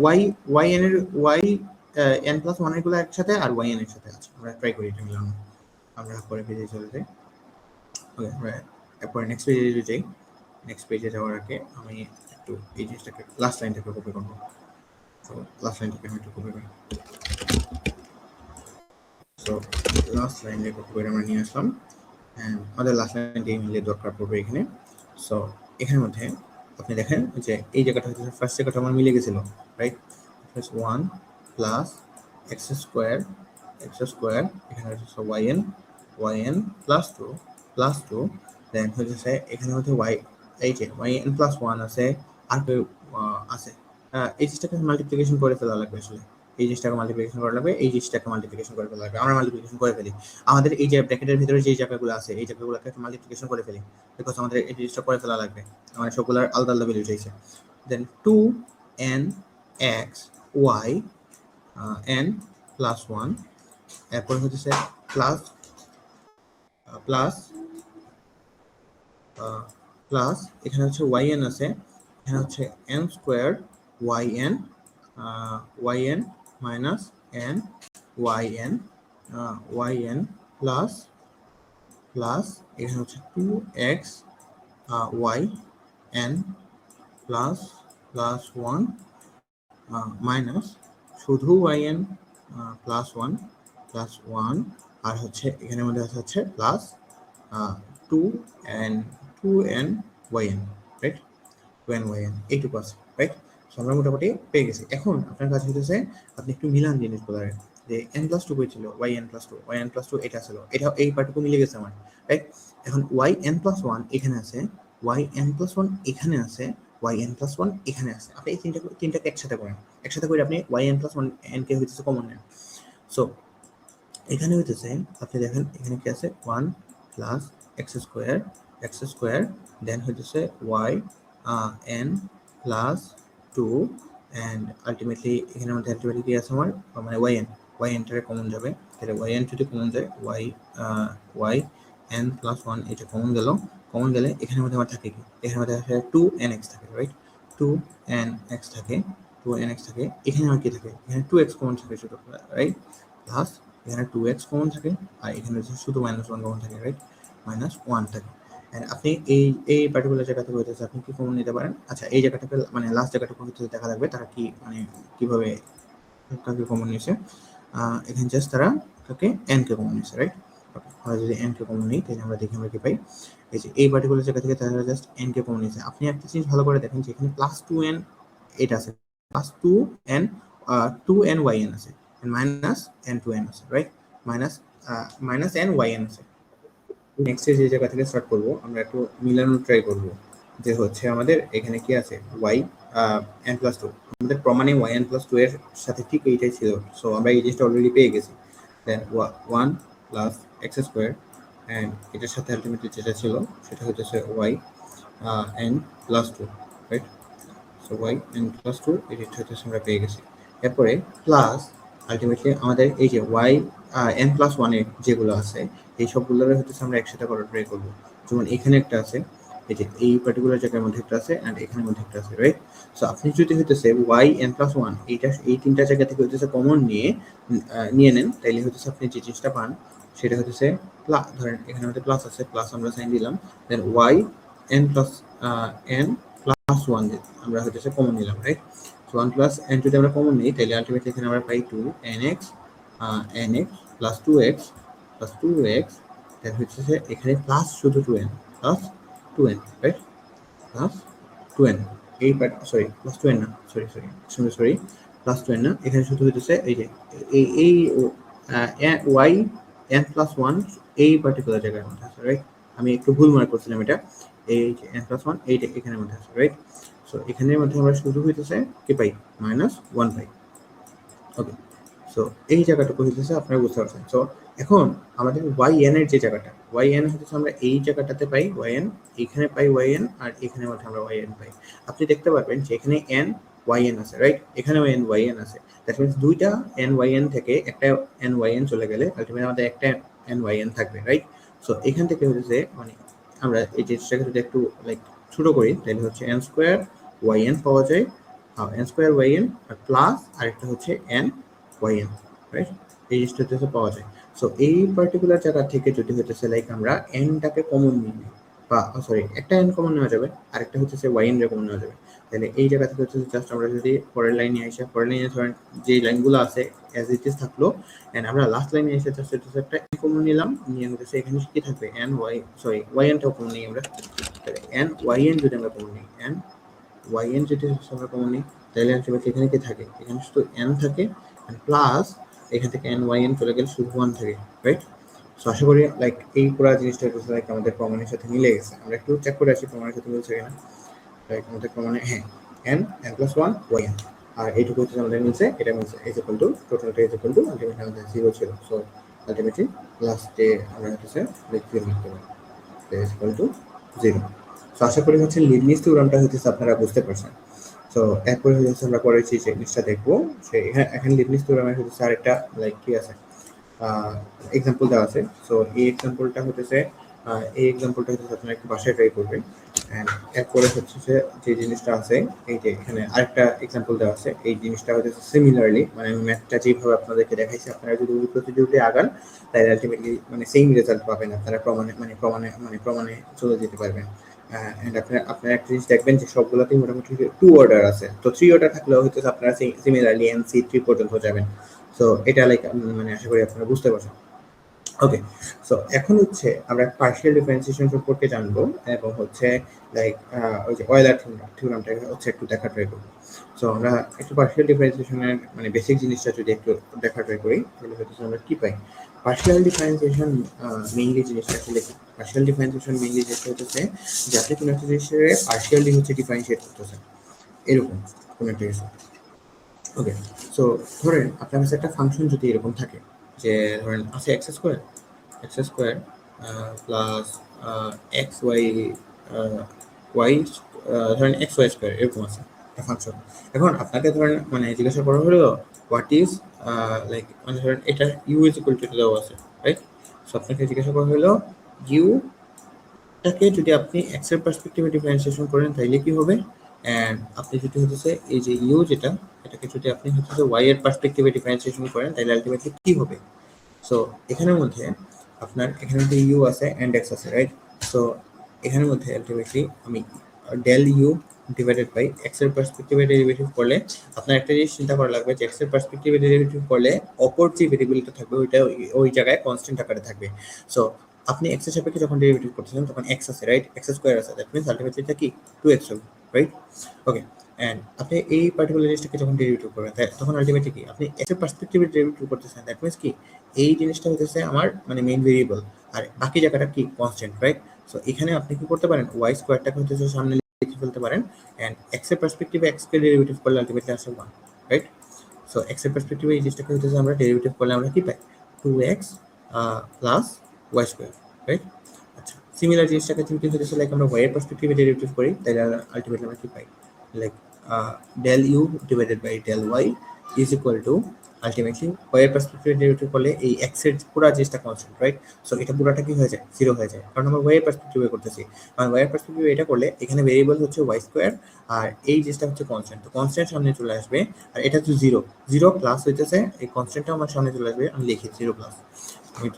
S1: y n এর y n plus 1 এর গুলো একসাথে আর y n এর সাথে আছে। আমরা ট্রাই করি এটা মিলানো। আমরা পরে পেজে চলে যাই। ওকে, রাইট। এরপর নেক্সট পেজে যাই। নেক্সট পেজে যাওয়ার আগে আমি একটু এই জিনিসটাকে লাস্ট লাইনটাকে কপি করব। সো লাস্ট লাইনটাকে আমি একটু কপি করি। সো লাস্ট লাইনটা কপি করে আমরা নিয়ে আসলাম। এন্ড আমাদের লাস্ট লাইনটা মিলে দরকার পড়বে এখানে। সো এখানের মধ্যে আপনি দেখেন যে এই জায়গাটা হচ্ছে ফার্স্ট জায়গাটা আমার মিলে গেছিল, right? Plus 1 plus x square এখানে হচ্ছে yn প্লাস 2 দেন হচ্ছে এখানে হচ্ছে y এই যে yn প্লাস 1 আছে আর আছে এই জিনিসটাকে মাল্টিপ্লিকেশন করে ফেলা লাগবে আসলে। এই জিনিসটাকে মাল্টিপ্লিকেশন করা লাগবে, এই জিনিসটাকে মাল্টিপ্লিকেশন করে ফেলা লাগবে। আমরা মাল্টিপ্লিকেশন করে ফেলি। আমাদের এই যে ব্র্যাকেটের ভিতরে যে জায়গাগুলো আছে এই জায়গাগুলোকে মাল্টিপ্লিকেশন করে ফেলি বিকজ আমাদের এই জিনিসটা করে ফেলা লাগবে। মানে সবগুলোর আলাদা আলাদা ভ্যালু চাইছে। দেন 2nx y n প্লাস 1 এরপর হচ্ছে প্লাস প্লাস এখানে হচ্ছে yn আছে, এখানে হচ্ছে n square yn minus n yn plus এখানে হচ্ছে 2x y n plus 1 minus শুধু yn প্লাস 1 আর হচ্ছে এখানের মধ্যে হচ্ছে plus 2n yn, right? 2n yn এইটুকু আছে, রাইট? সো আমরা মোটামুটি পেয়ে গেছি। এখন আপনার কাছে হচ্ছে আপনি একটু মিলান জিনিসগুলো যে n প্লাস 2 ছিল yn প্লাস 2 এটা ছিল, এটা এই পার্টটুকু মিলে গেছে আমার, রাইট? এখন yn প্লাস 1 এখানে আছে, yn প্লাস 1 এখানে আছে, yn প্লাস 1 এখানে আছে। আপনি এই তিনটাকে একসাথে করেন, একসাথে করে আপনি yn প্লাস 1 n কে হইতেছে কমন নেন। সো এখানে হইতেছে আপনি দেখেন এখানে কি আছে 1 প্লাস x স্কয়ার দেন হইতেছে y n plus 2 and ultimately এখানের মধ্যে আলটিমেটলি কি আছে আমার মানে yn টারে কমন যাবে, তাহলে yn যদি কমন যায় y n প্লাস 1 এটা কমন গেলে এখানের মধ্যে আমার থাকে কি এখানের মধ্যে আছে 2nx থাকে, রাইট? 2nx থাকে এখানে আর কি থাকে এখানে 2x কমন থাকে শুধু, রাইট? প্লাস এখানে 2x কমন থাকে আর এখানে শুধু -1 কমন থাকে, রাইট? -1 থাকে। এন্ড আপনি এই পার্টিকুলার জায়গা থেকে হইতেছে আপনি কি কমন নিতে পারেন? আচ্ছা এই জায়গাটাকে মানে লাস্ট জায়গাটুকু হইতেছে দেখা লাগবে তারা কি মানে কিভাবে কাকে কমন নিয়েছে। এখানে জাস্ট তারা কাকে n কে কমন নিয়েছে, রাইট? আমরা যদি n কে কমন নিই তাহলে আমরা দেখি আমরা কি পাই। এই যে এই পার্টিকুলার জায়গা থেকে তারা জাস্ট n কে কমন নিয়েছে। আপনি একটা জিনিস ভালো করে দেখেন যে এখানে +2n এটা আছে, +2n yn আছে মাইনাস n2n আছে, রাইট? মাইনাস n yn আছে। নেক্সট যে জায়গা থেকে স্টার্ট করব আমরা একটু মিলানোর ট্রাই করব যে হচ্ছে আমাদের এখানে কি আছে y n প্লাস 2 আমাদের প্রমাণে y n প্লাস 2 এর সাথে ঠিক এইটাই ছিল। সো আমরা এই জিনিসটা অলরেডি পেয়ে গেছি। Then 1 plus x square and এটার সাথে আলটিমেটলি যেটা ছিল সেটা হচ্ছে y n plus two, right? So y n plus two এটা হচ্ছে আমরা পেয়ে গেছি। এরপরে প্লাস আলটিমেটলি আমাদের এই যে ওয়াই এন প্লাস ওয়ানের যেগুলো আছে এই সবগুলোর হচ্ছে আমরা একসাথে করার ট্রাই করবো। যেমন এখানে একটা আছে, এই যে এই পার্টিকুলার জায়গার মধ্যে একটা আছে অ্যান্ড এখানের মধ্যে একটা আছে, রাইট? সো আপনি যদি হইতেছে ওয়াই এন প্লাস ওয়ান এইটা এই তিনটা জায়গা থেকে হইতেছে কমন নিয়ে নেন, তাইলে হচ্ছে আপনি যে জিনিসটা পান সেটা হচ্ছে প্লাস। ধরেন এখানে আমাদের প্লাস আছে, প্লাস আমরা সাইন দিলাম, then y n plus n plus one আমরা হচ্ছে কমন নিলাম, right? So one plus n যদি আমরা কমন নিই তাহলে আলটিমেটলি এখানে আমরা পাই two n x plus two x then হচ্ছে এখানে প্লাস শুধু two n plus two n, right? Plus two n এই সরি প্লাস টু এন না, সরি প্লাস টু এন না, এখানে শুধু হইতেছে এই যে এই ওয়াই এন প্লাস ওয়ান এই পার্টিকুলার জায়গার মধ্যে আছে, রাইট? আমি একটু ভুল মার্ক করছিলাম এটা, এই যে এন প্লাস ওয়ান এইটা এখানের মধ্যে আছে, রাইট? সো এখানের মধ্যে আমরা শুধু হইতেছে কি পাই, মাইনাস ওয়ান পাই। ওকে, সো এই জায়গাটুকু হইতেছে আপনারা বুঝতে পারছেন। সো এখন আমাদের ওয়াই এন এর যে জায়গাটা, ওয়াই এন হচ্ছে আমরা এই জায়গাটাতে পাই ওয়াই এন, এখানে পাই ওয়াই এন, আর এখানের মধ্যে আমরা ওয়াই এন পাই। আপনি দেখতে পারবেন যে এখানে এন ওয়াই এন আছে, রাইট? এখানেও এন ওয়াই এন আছে। দ্যাট মিনস দুইটা এন ওয়াই এন থেকে একটা এন ওয়াই এন চলে গেলে আলটিমেটলি আমাদের একটা এন ওয়াই এন থাকবে, রাইট? সো এখান থেকে হচ্ছে মানে আমরা এই জিনিসটাকে যদি একটু লাইক ছোট করি তাহলে হচ্ছে এন স্কোয়ার ওয়াই এন পাওয়া যায়, এন স্কোয়ার ওয়াই এন আর প্লাস আরেকটা হচ্ছে এন ওয়াই এন, রাইট? এই জিনিসটা হচ্ছে পাওয়া যায়। সো এই পার্টিকুলার জায়গা থেকে যদি হইতেছে লাইক আমরা এনটাকে কমন নিই, বা সরি একটা এন কমন নেওয়া যাবে, আরেকটা হচ্ছে ওয়াই এন কমন নেওয়া যাবে, তাহলে এই জায়গা থেকে হচ্ছে জাস্ট আমরা যদি পরের লাইনে এসে পরের লাইনে ধরেন যে লাইনগুলো আছে অ্যাজ ইট ইজ থাকলো, এন্ড আমরা লাস্ট লাইনে এসে জাস্ট হচ্ছে একটা এন কমন নিলাম, নিয়ে হচ্ছে এখানে কি থাকবে এন ওয়াই সরি ওয়াই এনটাও কমন নিই আমরা, তাহলে এন ওয়াই এন যদি আমরা কমন নিই, এন ওয়াই এন যদি আমরা কমন নিই তাহলে আলটিমেটলি এখানে কি থাকে, এখানে শুধু এন থাকে প্লাস এখান থেকে এন ওয়াই এন চলে গেলে শুধু ওয়ান থাকে, রাইট? সো আশা করি লাইক এই পুরো জিনিসটা লাইক আমাদের প্রমাণের সাথে মিলে গেছে। আমরা একটু চেক করে আসি প্রমাণের সাথে মিলছে কিনা। লাইক আমাদের প্রমাণে হ্যাঁ n n plus one y n, আর এইটুকু হচ্ছে আমাদের মিলছে, এটা মিলছে ইজ ইকুয়াল টু টোটালটা ইজ ইকুয়াল টু আলটিমেটলি আমাদের জিরো ছিল। সো আলটিমেটলি লাস্টে আমরা হচ্ছে লাইক জিরো লিখতে পারি, is equal to zero. So আশা করি হচ্ছে লিবনিজ থিওরামটা হচ্ছে আপনারা বুঝতে পারছেন। সো এরপরে হচ্ছে আমরা পরের যে জিনিসটা দেখবো, সে এখানে লিবনিজ থিওরামের হচ্ছে আরেকটা লাইক কি আছে এক্সাম্পল দেওয়া আছে। সো এই এক্সাম্পলটা হচ্ছে আপনারা একটু বাসায় ট্রাই করবেন। অ্যান্ড এরপরে হচ্ছে যে জিনিসটা আছে এই যে এখানে আরেকটা এক্সাম্পল দেওয়া আছে, এই জিনিসটা হচ্ছে সিমিলারলি মানে আমি ম্যাথটা যেভাবে আপনাদেরকে দেখাইছি আপনারা যদি ওই প্রসিডিউরে আগান তাহলে আলটিমেটলি মানে সেম রেজাল্ট পাবেন, আপনারা প্রমাণে চলে যেতে পারবেন। অ্যান্ড আপনারা একটা জিনিস দেখবেন যে সবগুলোতেই মোটামুটি টু অর্ডার আছে, তো থ্রি অর্ডার থাকলেও হয়তো আপনারা সিমিলারলি এন সি থ্রি পর্যন্ত যাবেন। সো এটা লাইক মানে আশা করি আপনারা বুঝতে পারছেন। ওকে, সো এখন হচ্ছে আমরা পার্শিয়াল ডিফারেন্সিয়েশন সম্পর্কে জানবো এবং হচ্ছে লাইক ওই যে অয়েলার থিওরামটা হচ্ছে একটু দেখা ট্রাই করবো। সো আমরা একটু পার্শিয়াল ডিফারেন্সিয়েশনের মানে বেসিক জিনিসটা যদি একটু দেখা ট্রাই করি তাহলে হচ্ছে আমরা কি পাই। পার্শিয়াল ডিফারেন্সিয়েশন মেইনলি জিনিসটা আসলে কি, পার্শিয়াল ডিফারেন্সিয়েশন মেইনলি যেটা হচ্ছে যে আপনি কোনো একটা জিনিসের পার্শিয়ালি হচ্ছে ডিফারেন্সিয়েট করতেছেন এরকম কোনো একটা কিছু। ওকে, সো ধরেন আপনার কাছে একটা ফাংশন যদি এরকম থাকে যে ধরেন আছে x square plus x y y ধরেন এক্স ওয়াই স্কোয়ার এরকম আছে একটা ফাংশন। এখন আপনাকে ধরেন মানে জিজ্ঞাসা করা হলো হোয়াট ইজ লাইক মানে ধরেন এটা ইউ ইজ ইকুয়াল টু দেওয়া আছে, রাইট? সো আপনাকে জিজ্ঞাসা করা হলো ইউ টাকে যদি আপনি এক্স এর পার্সপেক্টিভে ডিফারেন্সিয়েশন করেন তাইলে কি হবে, এন্ড আপনি যদি হচ্ছে এই যে ইউ যেটা এটাকে যদি আপনি হচ্ছে ওয়াই এর পার্সপেক্টিভে ডিফারেন্সিয়েশন করেন তাহলে আলটিমেটলি কি হবে। সো এখানের মধ্যে আপনার এখানে মধ্যে ইউ আছে এন্ড এক্স আছে, রাইট? সো এখানের মধ্যে আলটিমেটলি আমি del u divided by x এর পার্সপেক্টিভে ডেরিভেটিভ করলে আপনার একটা জিনিস চিন্তা করা লাগবে যে এক্স এর পার্সপেক্টিভে ডেরিভেটিভ করলে অপর যে ভেরিয়েবলটা থাকবে ওইটা ওই জায়গায় কনস্ট্যান্ট আকারে থাকবে। সো আপনি এক্স এর সাপেক্ষে যখন ডেরিভেটিভ করতেছেন তখন এক্স আছে, রাইট? এক্স স্কোয়ার আছে, দ্যাট মিন্স আলটিমেটলি এটা কি 2x হবে, রাইট? ওকে, এন্ড আপনি এই পার্টিকুলার জিনিসটাকে যখন ডেরিভেটিভ করবেন তখন আলটিমেটলি কি আপনি এক্স এর পার্সপেক্টিভে ডেরিভেটিভ করতেছেন, দ্যাট মিন্স কি এই জিনিসটা হচ্ছে আমার মানে মেইন ভেরিয়েবল আর বাকি জায়গাটা কি কনস্ট্যান্ট, রাইট? সো এখানে আপনি কি করতে পারেন ওয়াই স্কোয়ারটাকে হচ্ছে সামনে লিখে ফেলতে পারেন, এন্ড এক্স এর পার্সপেক্টিভে এক্স কে ডেরিভেটিভ করলে আলটিমেটলি আসে 1, রাইট? সো এক্স এর পার্সপেক্টিভে এই জিনিসটাকে হচ্ছে আমরা ডেরিভেটিভ করলে আমরা কি পাই 2x plus y square, right? আচ্ছা, সিমিলার জিনিসটাকে যদি হচ্ছে লাইক আমরা ওয়াই এর পার্সপেক্টিভে ডেরিভেটিভ করি তাহলে আলটিমেটলি আমরা কি পাই, like del u divided by del y is equal to ultimately y এর পার্সপেক্টিভে ডেরিভেটিভ করলে এই এক্স এর পুরো জিনিসটা কনস্ট্যান্ট, রাইট? সো এটা পুরোটা কি হয়ে যায়, জিরো হয়ে যায়, কারণ আমরা ওয়াই এর পার্সপেক্টিভে করতেছি। কারণ ওয়াই এর পার্সপেক্টিভে এটা করলে এখানে ভেরিয়েবল হচ্ছে ওয়াই স্কোয়ার আর এই জিনিসটা হচ্ছে কনস্ট্যান্ট, তো কনস্ট্যান্ট সামনে চলে আসবে আর এটা হচ্ছে জিরো, জিরো প্লাস হইতেছে এই কনস্ট্যান্টটা আমার সামনে চলে আসবে, আমি লিখি জিরো প্লাস, আমি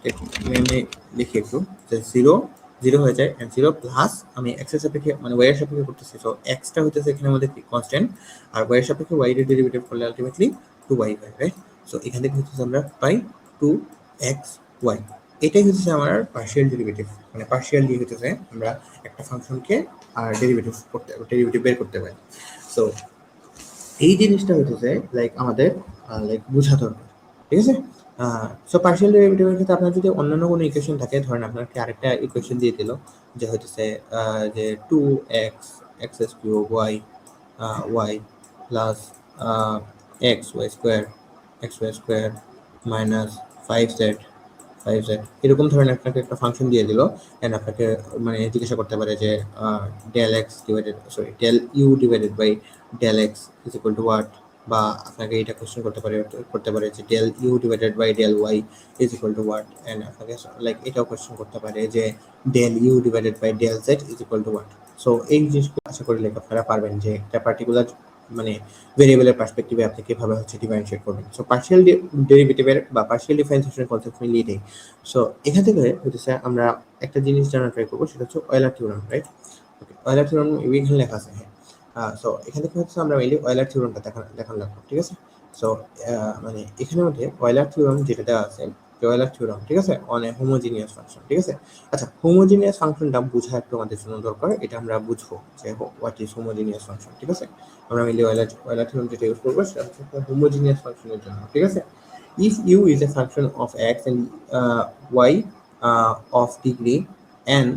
S1: এমনি লিখি একটু যে জিরো জিরো হয়ে যায় এন্ড জিরো প্লাস আমি এক্স এর সাপেক্ষে মানে ওয়াই এর সাপেক্ষে করতেছি, সো এক্সটা হইতেছে এখানে আমাদের কি কনস্ট্যান্ট আর ওয়াই এর সাপেক্ষে ওয়াই এর ডেরিভেটিভ করলে আলটিমেটলি টু ওয়াই হয়, রাইট? সো এখান থেকে হচ্ছে আমরা পাই টু এক্স ওয়াই, এটাই হচ্ছে আমার পার্শিয়াল ডেরিভেটিভ, মানে পার্শিয়াল দিয়ে হচ্ছে আমরা একটা ফাংশনকে আর ডেরিভেটিভ বের করতে পারি। সো এই জিনিসটা হচ্ছে লাইক আমাদের লাইক বোঝা দরকার, ঠিক আছে? সো পার্শিয়াল ডেরিভেটিভের ক্ষেত্রে আপনার যদি অন্যান্য কোনো ইকুয়েশন থাকে, ধরেন আপনাকে আরেকটা ইকুয়েশন দিয়ে দিল যে হইতেছে যে two x x cube y y plus x y square minus five z এরকম ধরনের আপনাকে একটা ফাংশন দিয়ে দিল এন্ড আপনাকে মানে জিজ্ঞাসা করতে পারে যে del x divided sorry del u divided by del x is equal to what, বা আপনাকে এটা কোশ্চেন করতে পারে যে del u divided by del y is equal to what, and আপনাকে লাইক এটাও কোশ্চেন করতে পারে যে del u divided by del z is equal to what. So এই জিনিসগুলো আশা করি লাইক আপনারা পারবেন যে একটা পার্টিকুলার মানে ভেরিয়েবলের পার্সপেক্টিভে আপনি কিভাবে হচ্ছে ডিফারেন্সিয়েট করবেন। সো পার্শিয়াল ডেরিভেটিভের বা পার্শিয়াল ডিফারেন্সিয়েশনের কনসেপ্ট মিলিয়ে দেই। সো এখান থেকে হচ্ছে আমরা একটা জিনিস জানার ট্রাই করবো, সেটা হচ্ছে অয়েলার থিওরাম, রাইট? ওকে, অয়েলার থিওরাম এখানে লেখা আছে, হ্যাঁ। সো এখান থেকে হচ্ছে আমরা মেইনলি অয়েলার থিওরামটা দেখান লাগবো, ঠিক আছে? সো মানে এখানের মধ্যে অয়েলার থিওরাম যেটা দেওয়া আছে, অয়েলার থিওরাম, ঠিক আছে, অন এ হোমোজিনিয়াস ফাংশন, ঠিক আছে? আচ্ছা, হোমোজিনিয়াস ফাংশনটা বোঝা একটু আমাদের জন্য দরকার, এটা আমরা বুঝবো যে হোয়াট ইজ হোমোজিনিয়াস ফাংশন, ঠিক আছে? আমরা মেইনলি অয়েলার থিওরাম যেটা ইউজ করবো সেটা হচ্ছে হোমোজিনিয়াস ফাংশনের জন্য, ঠিক আছে? If u is a function of x and y of degree n,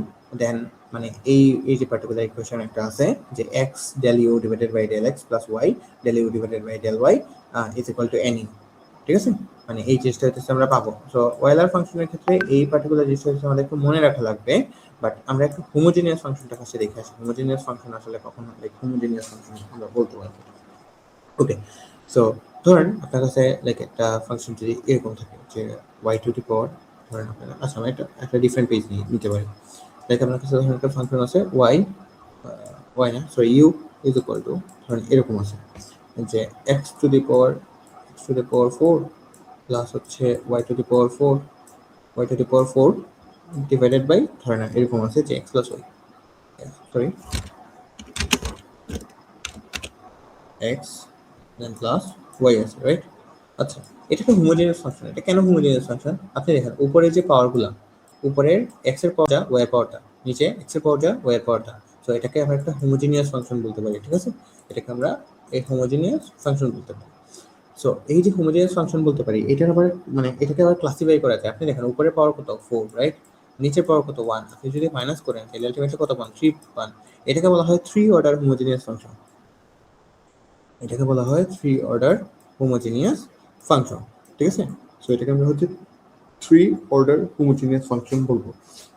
S1: then মানে এই যে পার্টিকুলার ইকুয়েশন একটা আছে যে x del u divided by del x plus y del u divided by del y is equal to n, ঠিক আছে? মানে এই জিনিসটা হচ্ছে আমরা পাবো। সো ওয়েলার ফাংশনের ক্ষেত্রে এই পার্টিকুলার জিনিসটা হচ্ছে আমাদের একটু মনে রাখা লাগবে, বাট আমরা একটু হোমোজিনিয়াস ফাংশনটা কাছে দেখে আসি। হোমোজিনিয়াস ফাংশন আসলে কখন লাইক হোমোজিনিয়াস ফাংশন আমরা বলতে পারবো। ওকে, সো ধরেন আপনার কাছে লাইক একটা ফাংশন যদি এরকম থাকে যে ওয়াই টু দি পাওয়ার, ধরেন আপনার আচ্ছা আমি একটা ডিফারেন্ট পেজ নিতে পারি, লাইক আপনার কাছে ধরেন একটা ফাংশন আছে ওয়াই না sorry u is equal to ধরেন এরকম আছে যে x to the power 4 plus হচ্ছে y to the power 4 divided by ধরেন এরকম আছে যে x plus y sorry x then plus y আছে, রাইট? আচ্ছা, এটা একটা হোমোজিনিয়াস ফাংশন। এটা কেন হোমোজিনিয়াস ফাংশন? আপনি দেখেন উপরে যে পাওয়ারগুলা, উপরের এক্স এর পাওয়ার যা ওয়াই এর পাওয়ারটা, নিচে এক্স এর পাওয়ার যা ওয়াই এর পাওয়ারটা। সো এটাকে আমরা একটা হোমোজিনিয়াস ফাংশন বলতে পারি, ঠিক আছে? এটাকে আমরা এই হোমোজিনিয়াস ফাংশন বলতে পারি। সো এই যে হোমোজিনিয়াস ফাংশন বলতে পারি, এটার আবার মানে এটাকে আবার ক্লাসিফাই করা যায়। আপনি দেখেন উপরের পাওয়ার কত 4, রাইট? নিচের পাওয়ার কত 1, আপনি যদি মাইনাস করেন তাহলে আলটিমেটলি কত পান 3 পান। এটাকে বলা হয় 3 অর্ডার হোমোজিনিয়াস ফাংশন। এটাকে বলা হয় 3 অর্ডার হোমোজিনিয়াস ফাংশন, ঠিক আছে? সো এটাকে আমরা হচ্ছে 3 অর্ডার হোমোজিনিয়াস ফাংশন বলবো।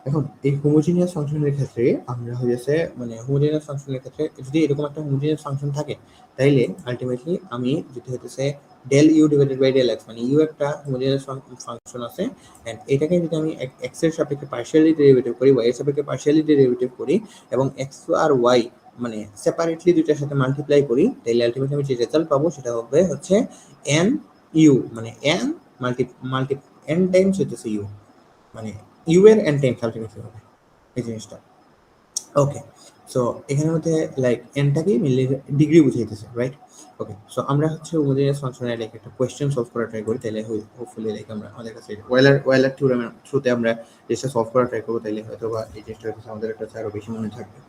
S1: এখন এই হোমোজিনিয়াস ফাংশনের ক্ষেত্রে আমরা হয়েছে মানে হোমোজিনিয়াস ফাংশনের ক্ষেত্রে যদি এরকম একটা হোমোজিনিয়াস ফাংশন থাকে তাইলে আলটিমেটলি আমি যেটা হতেছে del u divided by del x, মানে ইউ একটা হোমোজিনিয়াস ফাংশন আছে এন্ড এটাকে যদি আমি এক্স এর সাপেক্ষে পার্শিয়ালি ডেরিভেটিভ করি, ওয়াই এর সাপেক্ষে পার্শিয়ালি ডেরিভেটিভ করি এবং এক্স আর ওয়াই মানে সেপারেটলি দুইটার সাথে মাল্টিপ্লাই করি, তাহলে আলটিমেটলি আমি যে রেজাল্ট পাবো সেটা হবে হচ্ছে এন ইউ, মানে N multi multi N Times হইতেছে ইউ, মানে ইউ এর এন টাইমস আলটিমেটলি হবে এই জিনিসটা। ওকে, সো এখানের মধ্যে like এনটাকে mainly degree বুঝাইতেছে, right? Okay, so আমরা হচ্ছে হোমোজিনিয়াস ফাংশনের লাইক একটা কোয়েশ্চেন সলভ করা ট্রাই করি, তাইলে হোপফুলি লাইক আমরা আমাদের কাছে ওয়েলার থিওরামের থ্রুতে আমরা জিনিসটা সলভ করা ট্রাই করবো, তাইলে হয়তো বা এই জিনিসটা হচ্ছে আমাদের কাছে আরো বেশি মনে থাকবে।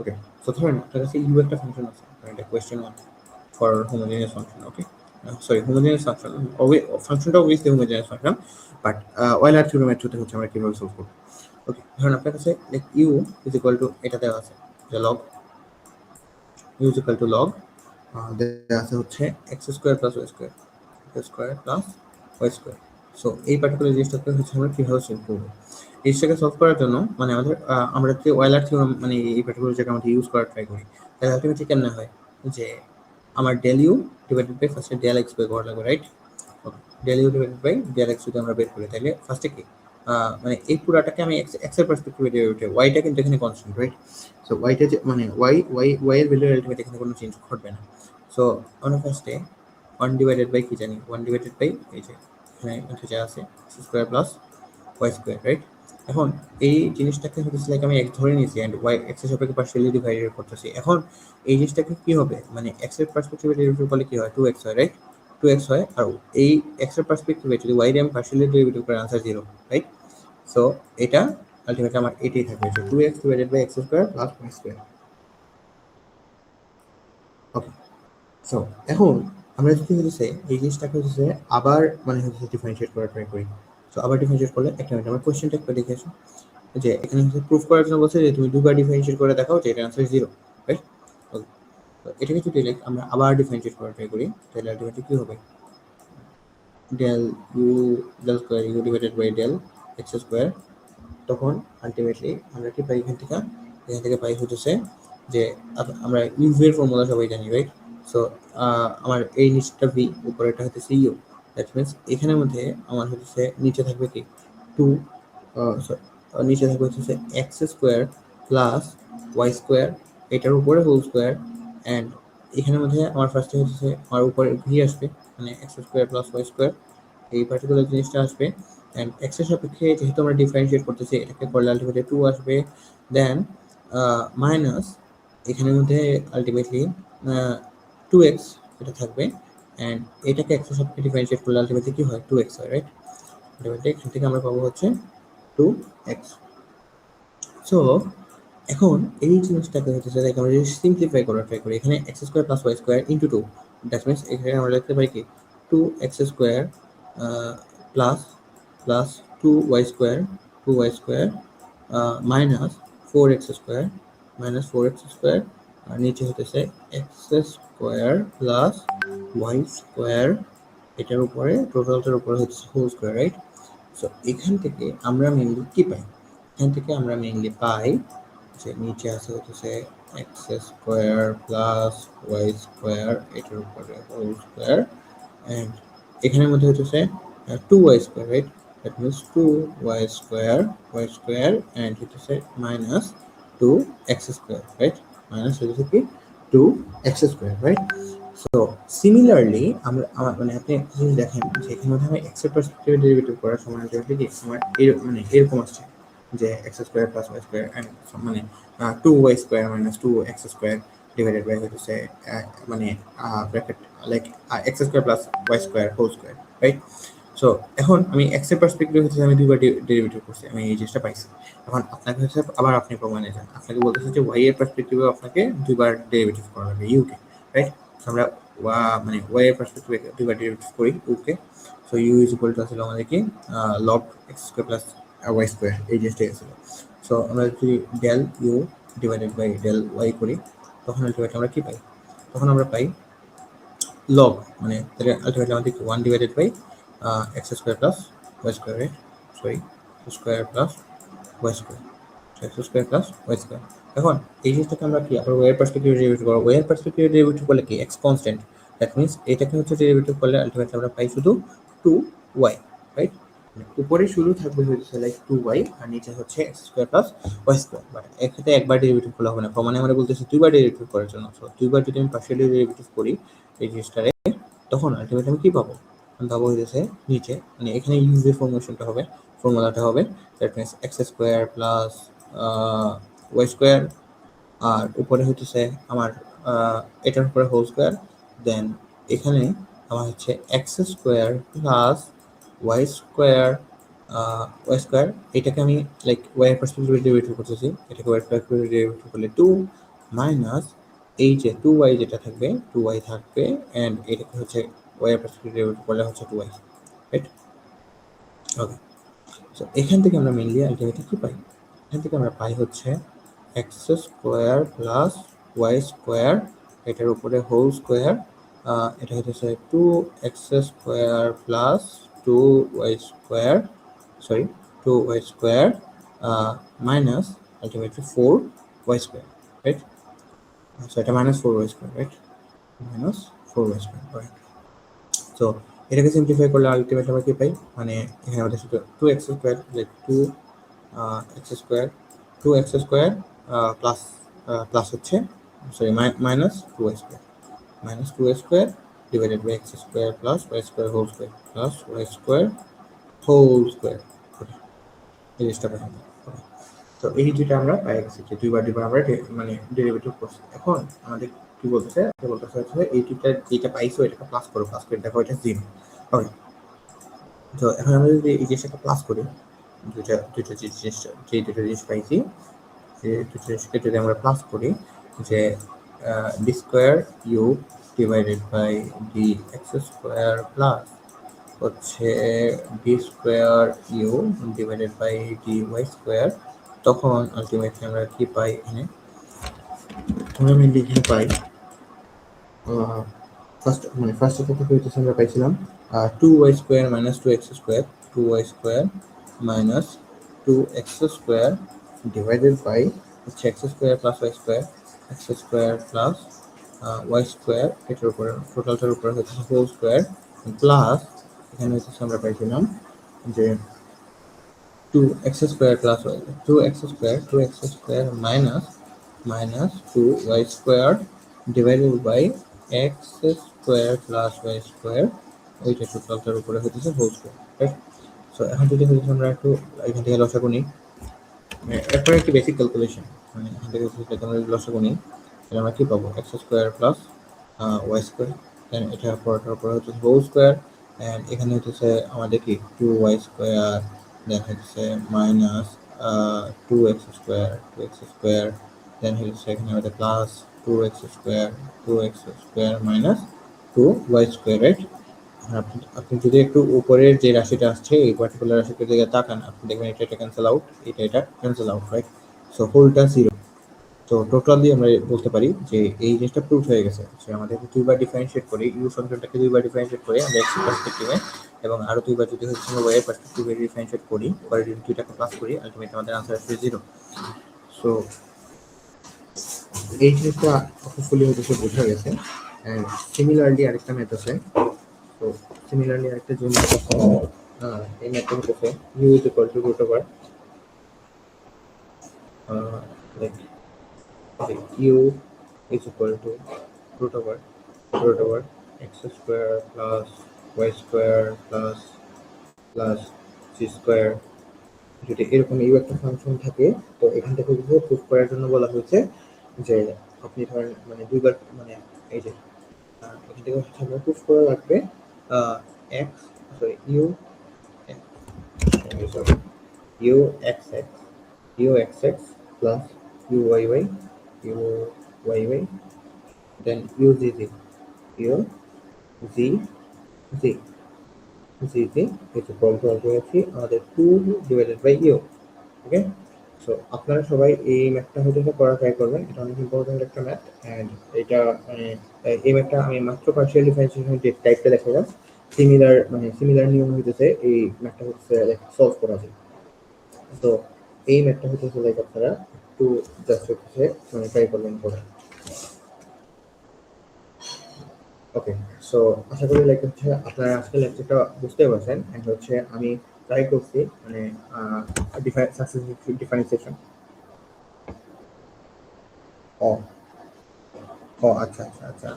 S1: ওকে, সো ধরেন আপনার কাছে ইউ একটা ফাংশন আছে, এটা question 1 for homogeneous function. Okay, sorry homogeneous function ফাংশনটা অবভিয়াসলি হোমোজিনিয়াস ফাংশন, বাট ওয়েলার থিওরামের থ্রুতে হচ্ছে আমরা কিভাবে সলভ করব। ওকে, ধরুন আপনার কাছে like u is equal to এটা দেওয়া আছে যে log u is equal to log দেওয়া আছে হচ্ছে x square plus y square plus y square, so এই পার্টিকুলার জিনিসটাকে হচ্ছে আমরা কীভাবে সলভ করবো, এই জিনিসটাকে সলভ করার জন্য মানে আমাদের আমরা যদি ওয়েলার থিওরাম মানে এই পার্টিকুলার জায়গায় আমাদের ইউজ করার ট্রাই করি, তাহলে আলটিমেটলি কেমন হয় যে আমার ডেল ইউ ডিভাইডেড বাই ফার্স্টে ডেল এক্স বের করা লাগবে, right? Del u divided by del x যদি আমরা বের করি, তাহলে ফার্স্টে কি মানে এই পুরাটাকে আমি এক্স এর পার্সপেক্টিভে ডেরিভেটিভ, ওয়াইটা কিন্তু এখানে কনস্ট্যান্ট, রাইট? সো ওয়াইটা যে মানে ওয়াই এর ভ্যালু আলটিমেটলি এখানে কোনো চেঞ্জ ঘটবে না। সো আমরা ফার্স্টে 1 ডিভাইডেড বাই কি জানি, 1 ডিভাইডেড বাই এই যে এখানে যা আছে square plus y square, right? এখন এই জিনিসটাকে হচ্ছে লাইক আমি এক্স ধরে নিয়েছি অ্যান্ড ওয়াই এক্স এর সাপেক্ষে পার্শিয়ালি ডিভাইডেড করতেছি। এখন এই জিনিসটাকে কি হবে মানে এক্স এর পার্সপেক্টিভে ডেরিভেটিভ করলে কি হয়, 2x হয়, রাইট? 2x হয়, আর এই এক্স এর পার্সপেক্টিভে যদি ওয়াই এর আমি পার্শিয়ালি ডেরিভেটিভ করে আনসার 0, রাইট? সো এটা আলটিমেটলি আমার এটাই থাকবে যে 2x divided by x square plus y square. Okay, so এখন আমরা যদি হচ্ছে এই জিনিসটাকে হচ্ছে আবার মানে হচ্ছে ডিফারেন্সিয়েট করার ট্রাই করি। সো আবার ডিফারেন্সিয়েট করলে একটা মিনিট আমার কোয়েশ্চেনটা একটু দেখে আসো, যে এখানে হচ্ছে প্রুফ করার জন্য বলছে যে তুমি দুবার ডিফারেন্সিয়েট করে দেখাও যে এটা আনসার 0, রাইট? ওকে, তো এটাকে যদি লাইক আমরা আবার ডিফারেন্সিয়েট করার ট্রাই করি, তাহলে আলটিমেটলি কি হবে, del u del square u divided by del x square. তখন আলটিমেটলি আমরা কি পাই এখান থেকে পাই হচ্ছে যে আমরা ইউভি এর ফর্মুলা সবাই জানি, রাইট? সো আমার এই নিচটা ভি, উপরেটা হচ্ছে ইউ, দ্যাট মিনস এখানের মধ্যে আমার হচ্ছে নিচে থাকবে কি 2, নিচে থাকবে হচ্ছে x square plus y square, এটার উপরে হোল স্কোয়ার, অ্যান্ড এখানের মধ্যে আমার ফার্স্টে হচ্ছে আমার উপরে ভি আসবে, মানে x square plus y square এই পার্টিকুলার জিনিসটা আসবে। অ্যান্ড এক্স এর সাপেক্ষে যেহেতু আমরা ডিফারেন্সিয়েট করতেছি, এটাকে করলে আলটিমেটলি 2 আসবে, দেন মাইনাস এখানের মধ্যে আলটিমেটলি 2x এটা থাকবে, অ্যান্ড এটাকে এক্স এর সাপেক্ষে ডিফারেন্সিয়েট করলে আলটিমেটলি কি হয়, 2x হয়, রাইট? আলটিমেটলি এখান থেকে আমরা পাবো হচ্ছে 2x। সো এখন এই জিনিসটাকে হচ্ছে লাইক আমরা যদি সিম্পলিফাই করার ট্রাই করি, এখানে x square plus y square into 2, that means এখানে আমরা লিখতে পারি কি 2x square plus plus 2y square minus 4x square আর নিচে হতেছে x square plus y square, এটার উপরে টোটালটার উপরে হচ্ছে হোল স্কোয়ার, রাইট? সো এখান থেকে আমরা মেইনলি কি পাই, এখান থেকে আমরা মেইনলি পাই যে নিচে আছে হচ্ছে x square plus y square, এটার উপরে হোল স্কোয়ার, অ্যান্ড এখানের মধ্যে হচ্ছে 2y square, right? That means 2y square and হচ্ছে minus 2x square, right? Minus হচ্ছে কি 2x square, right? So similarly আমরা মানে আপনি একটা জিনিস দেখেন যে এখানে মধ্যে আমি এক্স এর পার্সপেক্টিভে ডেরিভেটিভ করার সময় আলটিমেটলি কি আমার মানে এরকম আসছে যে x square plus y square and মানে 2y square minus 2x square divided by হচ্ছে মানে bracket like x square plus y square whole square, right? So এখন আমি এক্স এর পার্সপেক্টিভে হচ্ছে আমি দুইবার ডেরিভেটিভ করছি, আমি এই জিনিসটা পাইছি। এখন আপনাকে হচ্ছে আবার আপনি প্রমাণে যান, আপনাকে বলতেছে যে ওয়াই এর পার্সপেক্টিভে আপনাকে দুইবার ডেরিভেটিভ করা লাগবে ইউকে, রাইট? আমরা মানে ওয়াই এর পার্সপেক্টিভে দুইবার ডেরিভেটিভ করি okay. So u is equal to আসলে আমাদের কি log x square plus y square এই জিনিসটাই আসলে। সো আমরা যদি del u divided by del y করি, তখন আলটিমেটলি আমরা কি পাই, তখন আমরা পাই লগ মানে তাহলে আলটিমেটলি আমাদের 1 divided by x square plus y square, right? Sorry square plus y square, x square plus y square. এখন এই জিনিসটাকে আমরা কি আবার ওয়াই পার্সপেক্টিভে ডেরিভেটিভ করব, ওয়াই পার্সপেক্টিভে ডেরিভেটিভ করলে কি এক্স কনস্ট্যান্ট, দ্যাট মিনস এটাকে হচ্ছে ডেরিভেটিভ করলে আলটিমেটলি আমরা পাই শুধু 2y, রাইট? উপরে শুরু থাকবে হচ্ছে লাইক 2y আর নিচে হচ্ছে x square plus y square, but এক্ষেত্রে একবার ডেরিভেটিভ করলে হবে না, প্রমাণে আমরা বলতেছি দুইবার ডেরিভেটিভ করার জন্য। সো দুইবার যদি আমি পার্শিয়ালি ডেরিভেটিভ করি এই জিনিসটারে, তখন আলটিমেটলি আমি কি পাবো, আমি পাবো হচ্ছে নিচে মানে এখানে ইউভি ফর্মুলেশনটা হবে, ফর্মুলাটা হবে that means x square plus y square আর উপরে হচ্ছে আমার এটার উপরে হোল স্কোয়ার, দেন এখানে আমার হচ্ছে x square plus y square এটাকে আমি লাইক ওয়াই এর পার্সপেক্টিভে ডেরিভেটিভ করতেছি, এটাকে ওয়াই এর পার্সপেক্টিভে ডেরিভেটিভ করলে 2 মাইনাস এই যে 2y যেটা থাকবে 2y থাকবে, অ্যান্ড এটাকে হচ্ছে ওয়াই এর পার্সপেক্টিভে ডেরিভেটিভ করলে হচ্ছে 2y, রাইট? ওকে, সো এখান থেকে আমরা মেইনলি আলটিমেটলি কি পাই, এখান থেকে আমরা পাই হচ্ছে x square plus y square, এটার উপরে হোল স্কোয়ার, এটা হচ্ছে 2x square plus 2y square, sorry, 2y square minus ultimately 4y square, right? So এটা minus 4y square, right? Minus 4y square, right? So এটাকে সিম্পলিফাই করলে ultimately আমরা কি পাই, মানে এখানে আমাদের শুধু 2x square like 2x square 2x square plus plus হচ্ছে sorry minus 2y square minus 2y square divided by x square plus y square whole square plus y square whole square. এই জিনিসটা পাই আমরা। তো এই যেটা আমরা পাই গেছি যে দুইবার আমরা মানে ডেরিভেটিভ করছি। এখন আমাদের কি বলতেছে, বলতেছে হচ্ছে এইটা যেটা পাইছো এটাকে প্লাস করো, প্লাস করে দেখো এটা 0। ওকে, তো এখন আমরা যদি এই জিনিসটাকে প্লাস করি, দুইটা জিনিস পাইছি, যে দুটো জিনিসকে যদি আমরা প্লাস করি, যে d square u divided by D x square plus হচ্ছে d square u divided by d y square, তখন আলটিমেটলি আমরা কি পাই এখানে, আমরা মেনলি এখানে পাই ফার্স্ট কথা হইতেছে আমরা পাইছিলাম 2y square minus 2x square, 2y square minus 2x square divided by হচ্ছে x square plus y square, x square plus y square, এটার উপরে টোটালটার উপরে হচ্ছে হোল স্কোয়ার প্লাস এখানে হচ্ছে আমরা পাইছিলাম যে 2x square plus 2x square minus 2y square divided by x square plus y square, ওইটা টোটালটার উপরে হচ্ছে হোল স্কোয়ার, রাইট? সো এখন যদি হচ্ছে আমরা একটু এখান থেকে লসাগু নিই, এরপরে একটি বেসিক ক্যালকুলেশন, মানে এখান থেকে আমরা লসাগু নিই, তাহলে আমরা কি পাবো, x square plus y square, then এটার উপরে হচ্ছে হোল স্কোয়ার, অ্যান্ড এখানে হচ্ছে আমাদের কি 2y স্কোয়ার, দেন হচ্ছে মাইনাস 2x স্কোয়ার, দেন হচ্ছে এখানে আমাদের plus 2x square minus 2y square, right? আপনি যদি একটু উপরের যে রাশিটা আসছে এই পার্টিকুলার রাশিটার দিকে তাকান, আপনি দেখবেন এটা ক্যান্সেল আউট, এটা ক্যান্সেল আউট, রাইট? সো হোলটা 0। তো টোটালি আমরা বলতে পারি যে এই জিনিসটা প্রুফ হয়ে গেছে যে আমাদের দুইবার ডিফারেন্সিয়েট করি, ইউ ফাংশনটাকে দুইবার ডিফারেন্সিয়েট করে আমরা এক্স পার্সপেক্টিভে, এবং আরো দুইবার যদি হচ্ছে আমরা ওয়াই পার্সপেক্টিভে ডিফারেন্সিয়েট করি, পরে যদি দুইটাকে প্লাস করি, আলটিমেটলি আমাদের আনসার আসবে 0। সো এই জিনিসটা অফিসিয়ালি হচ্ছে বোঝা গেছে। অ্যান্ড সিমিলারলি আরেকটা ম্যাথ আছে, তো সিমিলারলি আরেকটা যে ম্যাথ আছে, এই ম্যাথটা হচ্ছে u is equal to root over u is equal to root over x square plus y square plus c square। যদি এরকম ইউ একটা ফাংশন থাকে, তো এখান থেকে প্রুফ করার জন্য বলা হয়েছে যে আপনি ধরেন মানে দুইবার মানে এই যে এখান থেকে আমরা প্রুফ করা লাগবে x sorry u xx plus uyy then uzz uzz is equal to ultimately আমাদের 2 divided by u। Okay, so আপনারা সবাই এই ম্যাথটা হয়তো করা ট্রাই করবেন, এটা অনেক ইম্পর্টেন্ট একটা ম্যাথ। অ্যান্ড এটা মানে এই ম্যাথটা আমি মাত্র পার্শিয়াল ডিফারেন্সিয়েশন টাইপটা দেখালাম, সিমিলার নিয়ম হইতেছে এই ম্যাথটা হচ্ছে সলভ করা যায়। তো এই ম্যাথটা হচ্ছে লাইক আপনারা একটু জাস্ট হচ্ছে মানে ট্রাই করবেন পরে। ওকে, সো আশা করি লাইক হচ্ছে আপনারা আজকে লেকচারটা বুঝতে পারছেন। এন্ড হচ্ছে আমি ট্রাই করছি মানে সাকসেসফুল ডিফারেন্সিয়েশন। ও ও আচ্ছা আচ্ছা আচ্ছা,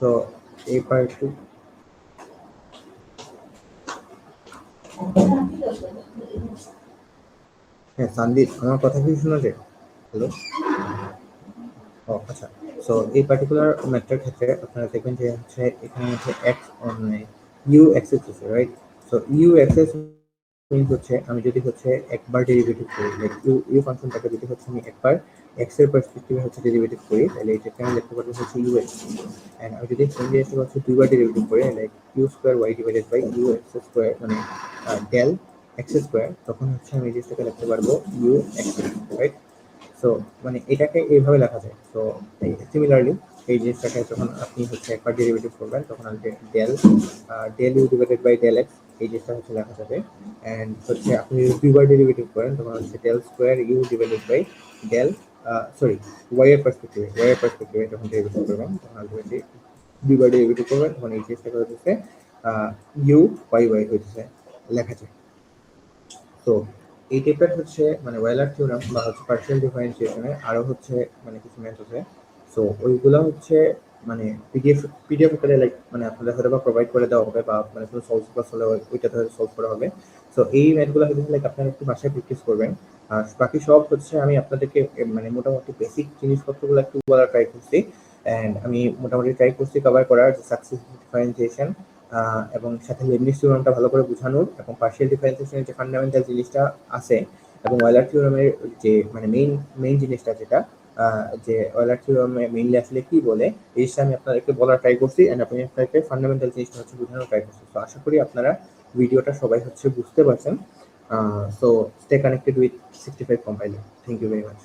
S1: তো এই পার্টটু হ্যাঁ সন্দীপ, আমার কথা কি শোনা যায়? হ্যালো, ও আচ্ছা, সো এই পার্টিকুলার ম্যাথটার ক্ষেত্রে আপনারা দেখবেন যে হচ্ছে এখানে হচ্ছে এক্স মানে ইউ এক্সেস আছে, right? So u xx means হচ্ছে আমি যদি হচ্ছে একবার ডেরিভেটিভ করি, লাইক ইউ ফাংশনটাকে যদি হচ্ছে আমি একবার এক্স এর পার্সপেক্টিভে হচ্ছে ডেরিভেটিভ করি, তাহলে এটাকে আমি লিখতে পারবো হচ্ছে ইউ এক্স। এন্ড আমি যদি সেমলি এসে হচ্ছে দুইবার ডেরিভেটিভ করি, like u square y divided by u x square মানে ডেল এক্স স্কোয়ার, তখন হচ্ছে আমি এই জিনিসটাকে লিখতে পারবো ইউ এক্স, রাইট? সো মানে এটাকে এইভাবে লেখা যায়। সো সিমিলারলি এই জিনিসটাকে যখন আপনি হচ্ছে একবার ডেরিভেটিভ করবেন তখন আসবে del u divided by del x, এই জিনিসটা হচ্ছে লেখা যাবে। অ্যান্ড হচ্ছে আপনি যদি দুইবার ডেরিভেটিভ করেন তখন হচ্ছে del square u divided by del sorry y এর পার্সপেক্টিভে যখন ডেরিভেটিভ করবেন তখন আসবে যে দুইবার ডেরিভেটিভ করবেন তখন এই জিনিসটাকে হচ্ছে ইউ ওয়াই হচ্ছে লেখা যায়। তো এই টাইপের হচ্ছে মানে ওয়েলার থিওরাম বা হচ্ছে পার্শিয়াল ডিফারেন্সিয়েশনে আরো হচ্ছে মানে কিছু মেথড আছে। সো ওইগুলো হচ্ছে মানে পিডিএফ আকারে লাইক মানে আপনাদের হয়তো বা প্রোভাইড করে দেওয়া হবে বা মানে কোনো সলভ ক্লাস হলে ওইটাতে হয়তো সলভ করা হবে। সো এই ম্যাথগুলো হচ্ছে লাইক আপনারা একটু বাসায় প্র্যাকটিস করবেন। আর বাকি সব হচ্ছে আমি আপনাদেরকে মানে মোটামুটি বেসিক জিনিসপত্রগুলো একটু বলার ট্রাই করছি। অ্যান্ড আমি মোটামুটি ট্রাই করছি কভার করার সাকসেস ডিফারেন্সিয়েশন এবং সাথে লেবনিজ থিওরামটা ভালো করে বোঝানোর এবং পার্শিয়াল ডিফারেন্সিয়েশনের যে ফান্ডামেন্টাল জিনিসটা আছে এবং ওয়েলার থিওরামের যে মানে মেইন জিনিসটা যেটা যে ওয়েলার থিওরামে মেইনলি আসলে কি বলে এই জিনিসটা আমি আপনাদেরকে বলার ট্রাই করছি অ্যান্ড আপনি আপনাদেরকে ফান্ডামেন্টাল জিনিসটা হচ্ছে বোঝানোর ট্রাই করছি। তো আশা করি আপনারা ভিডিওটা সবাই হচ্ছে বুঝতে পারছেন। So stay connected with 65 compiler. Thank you very much.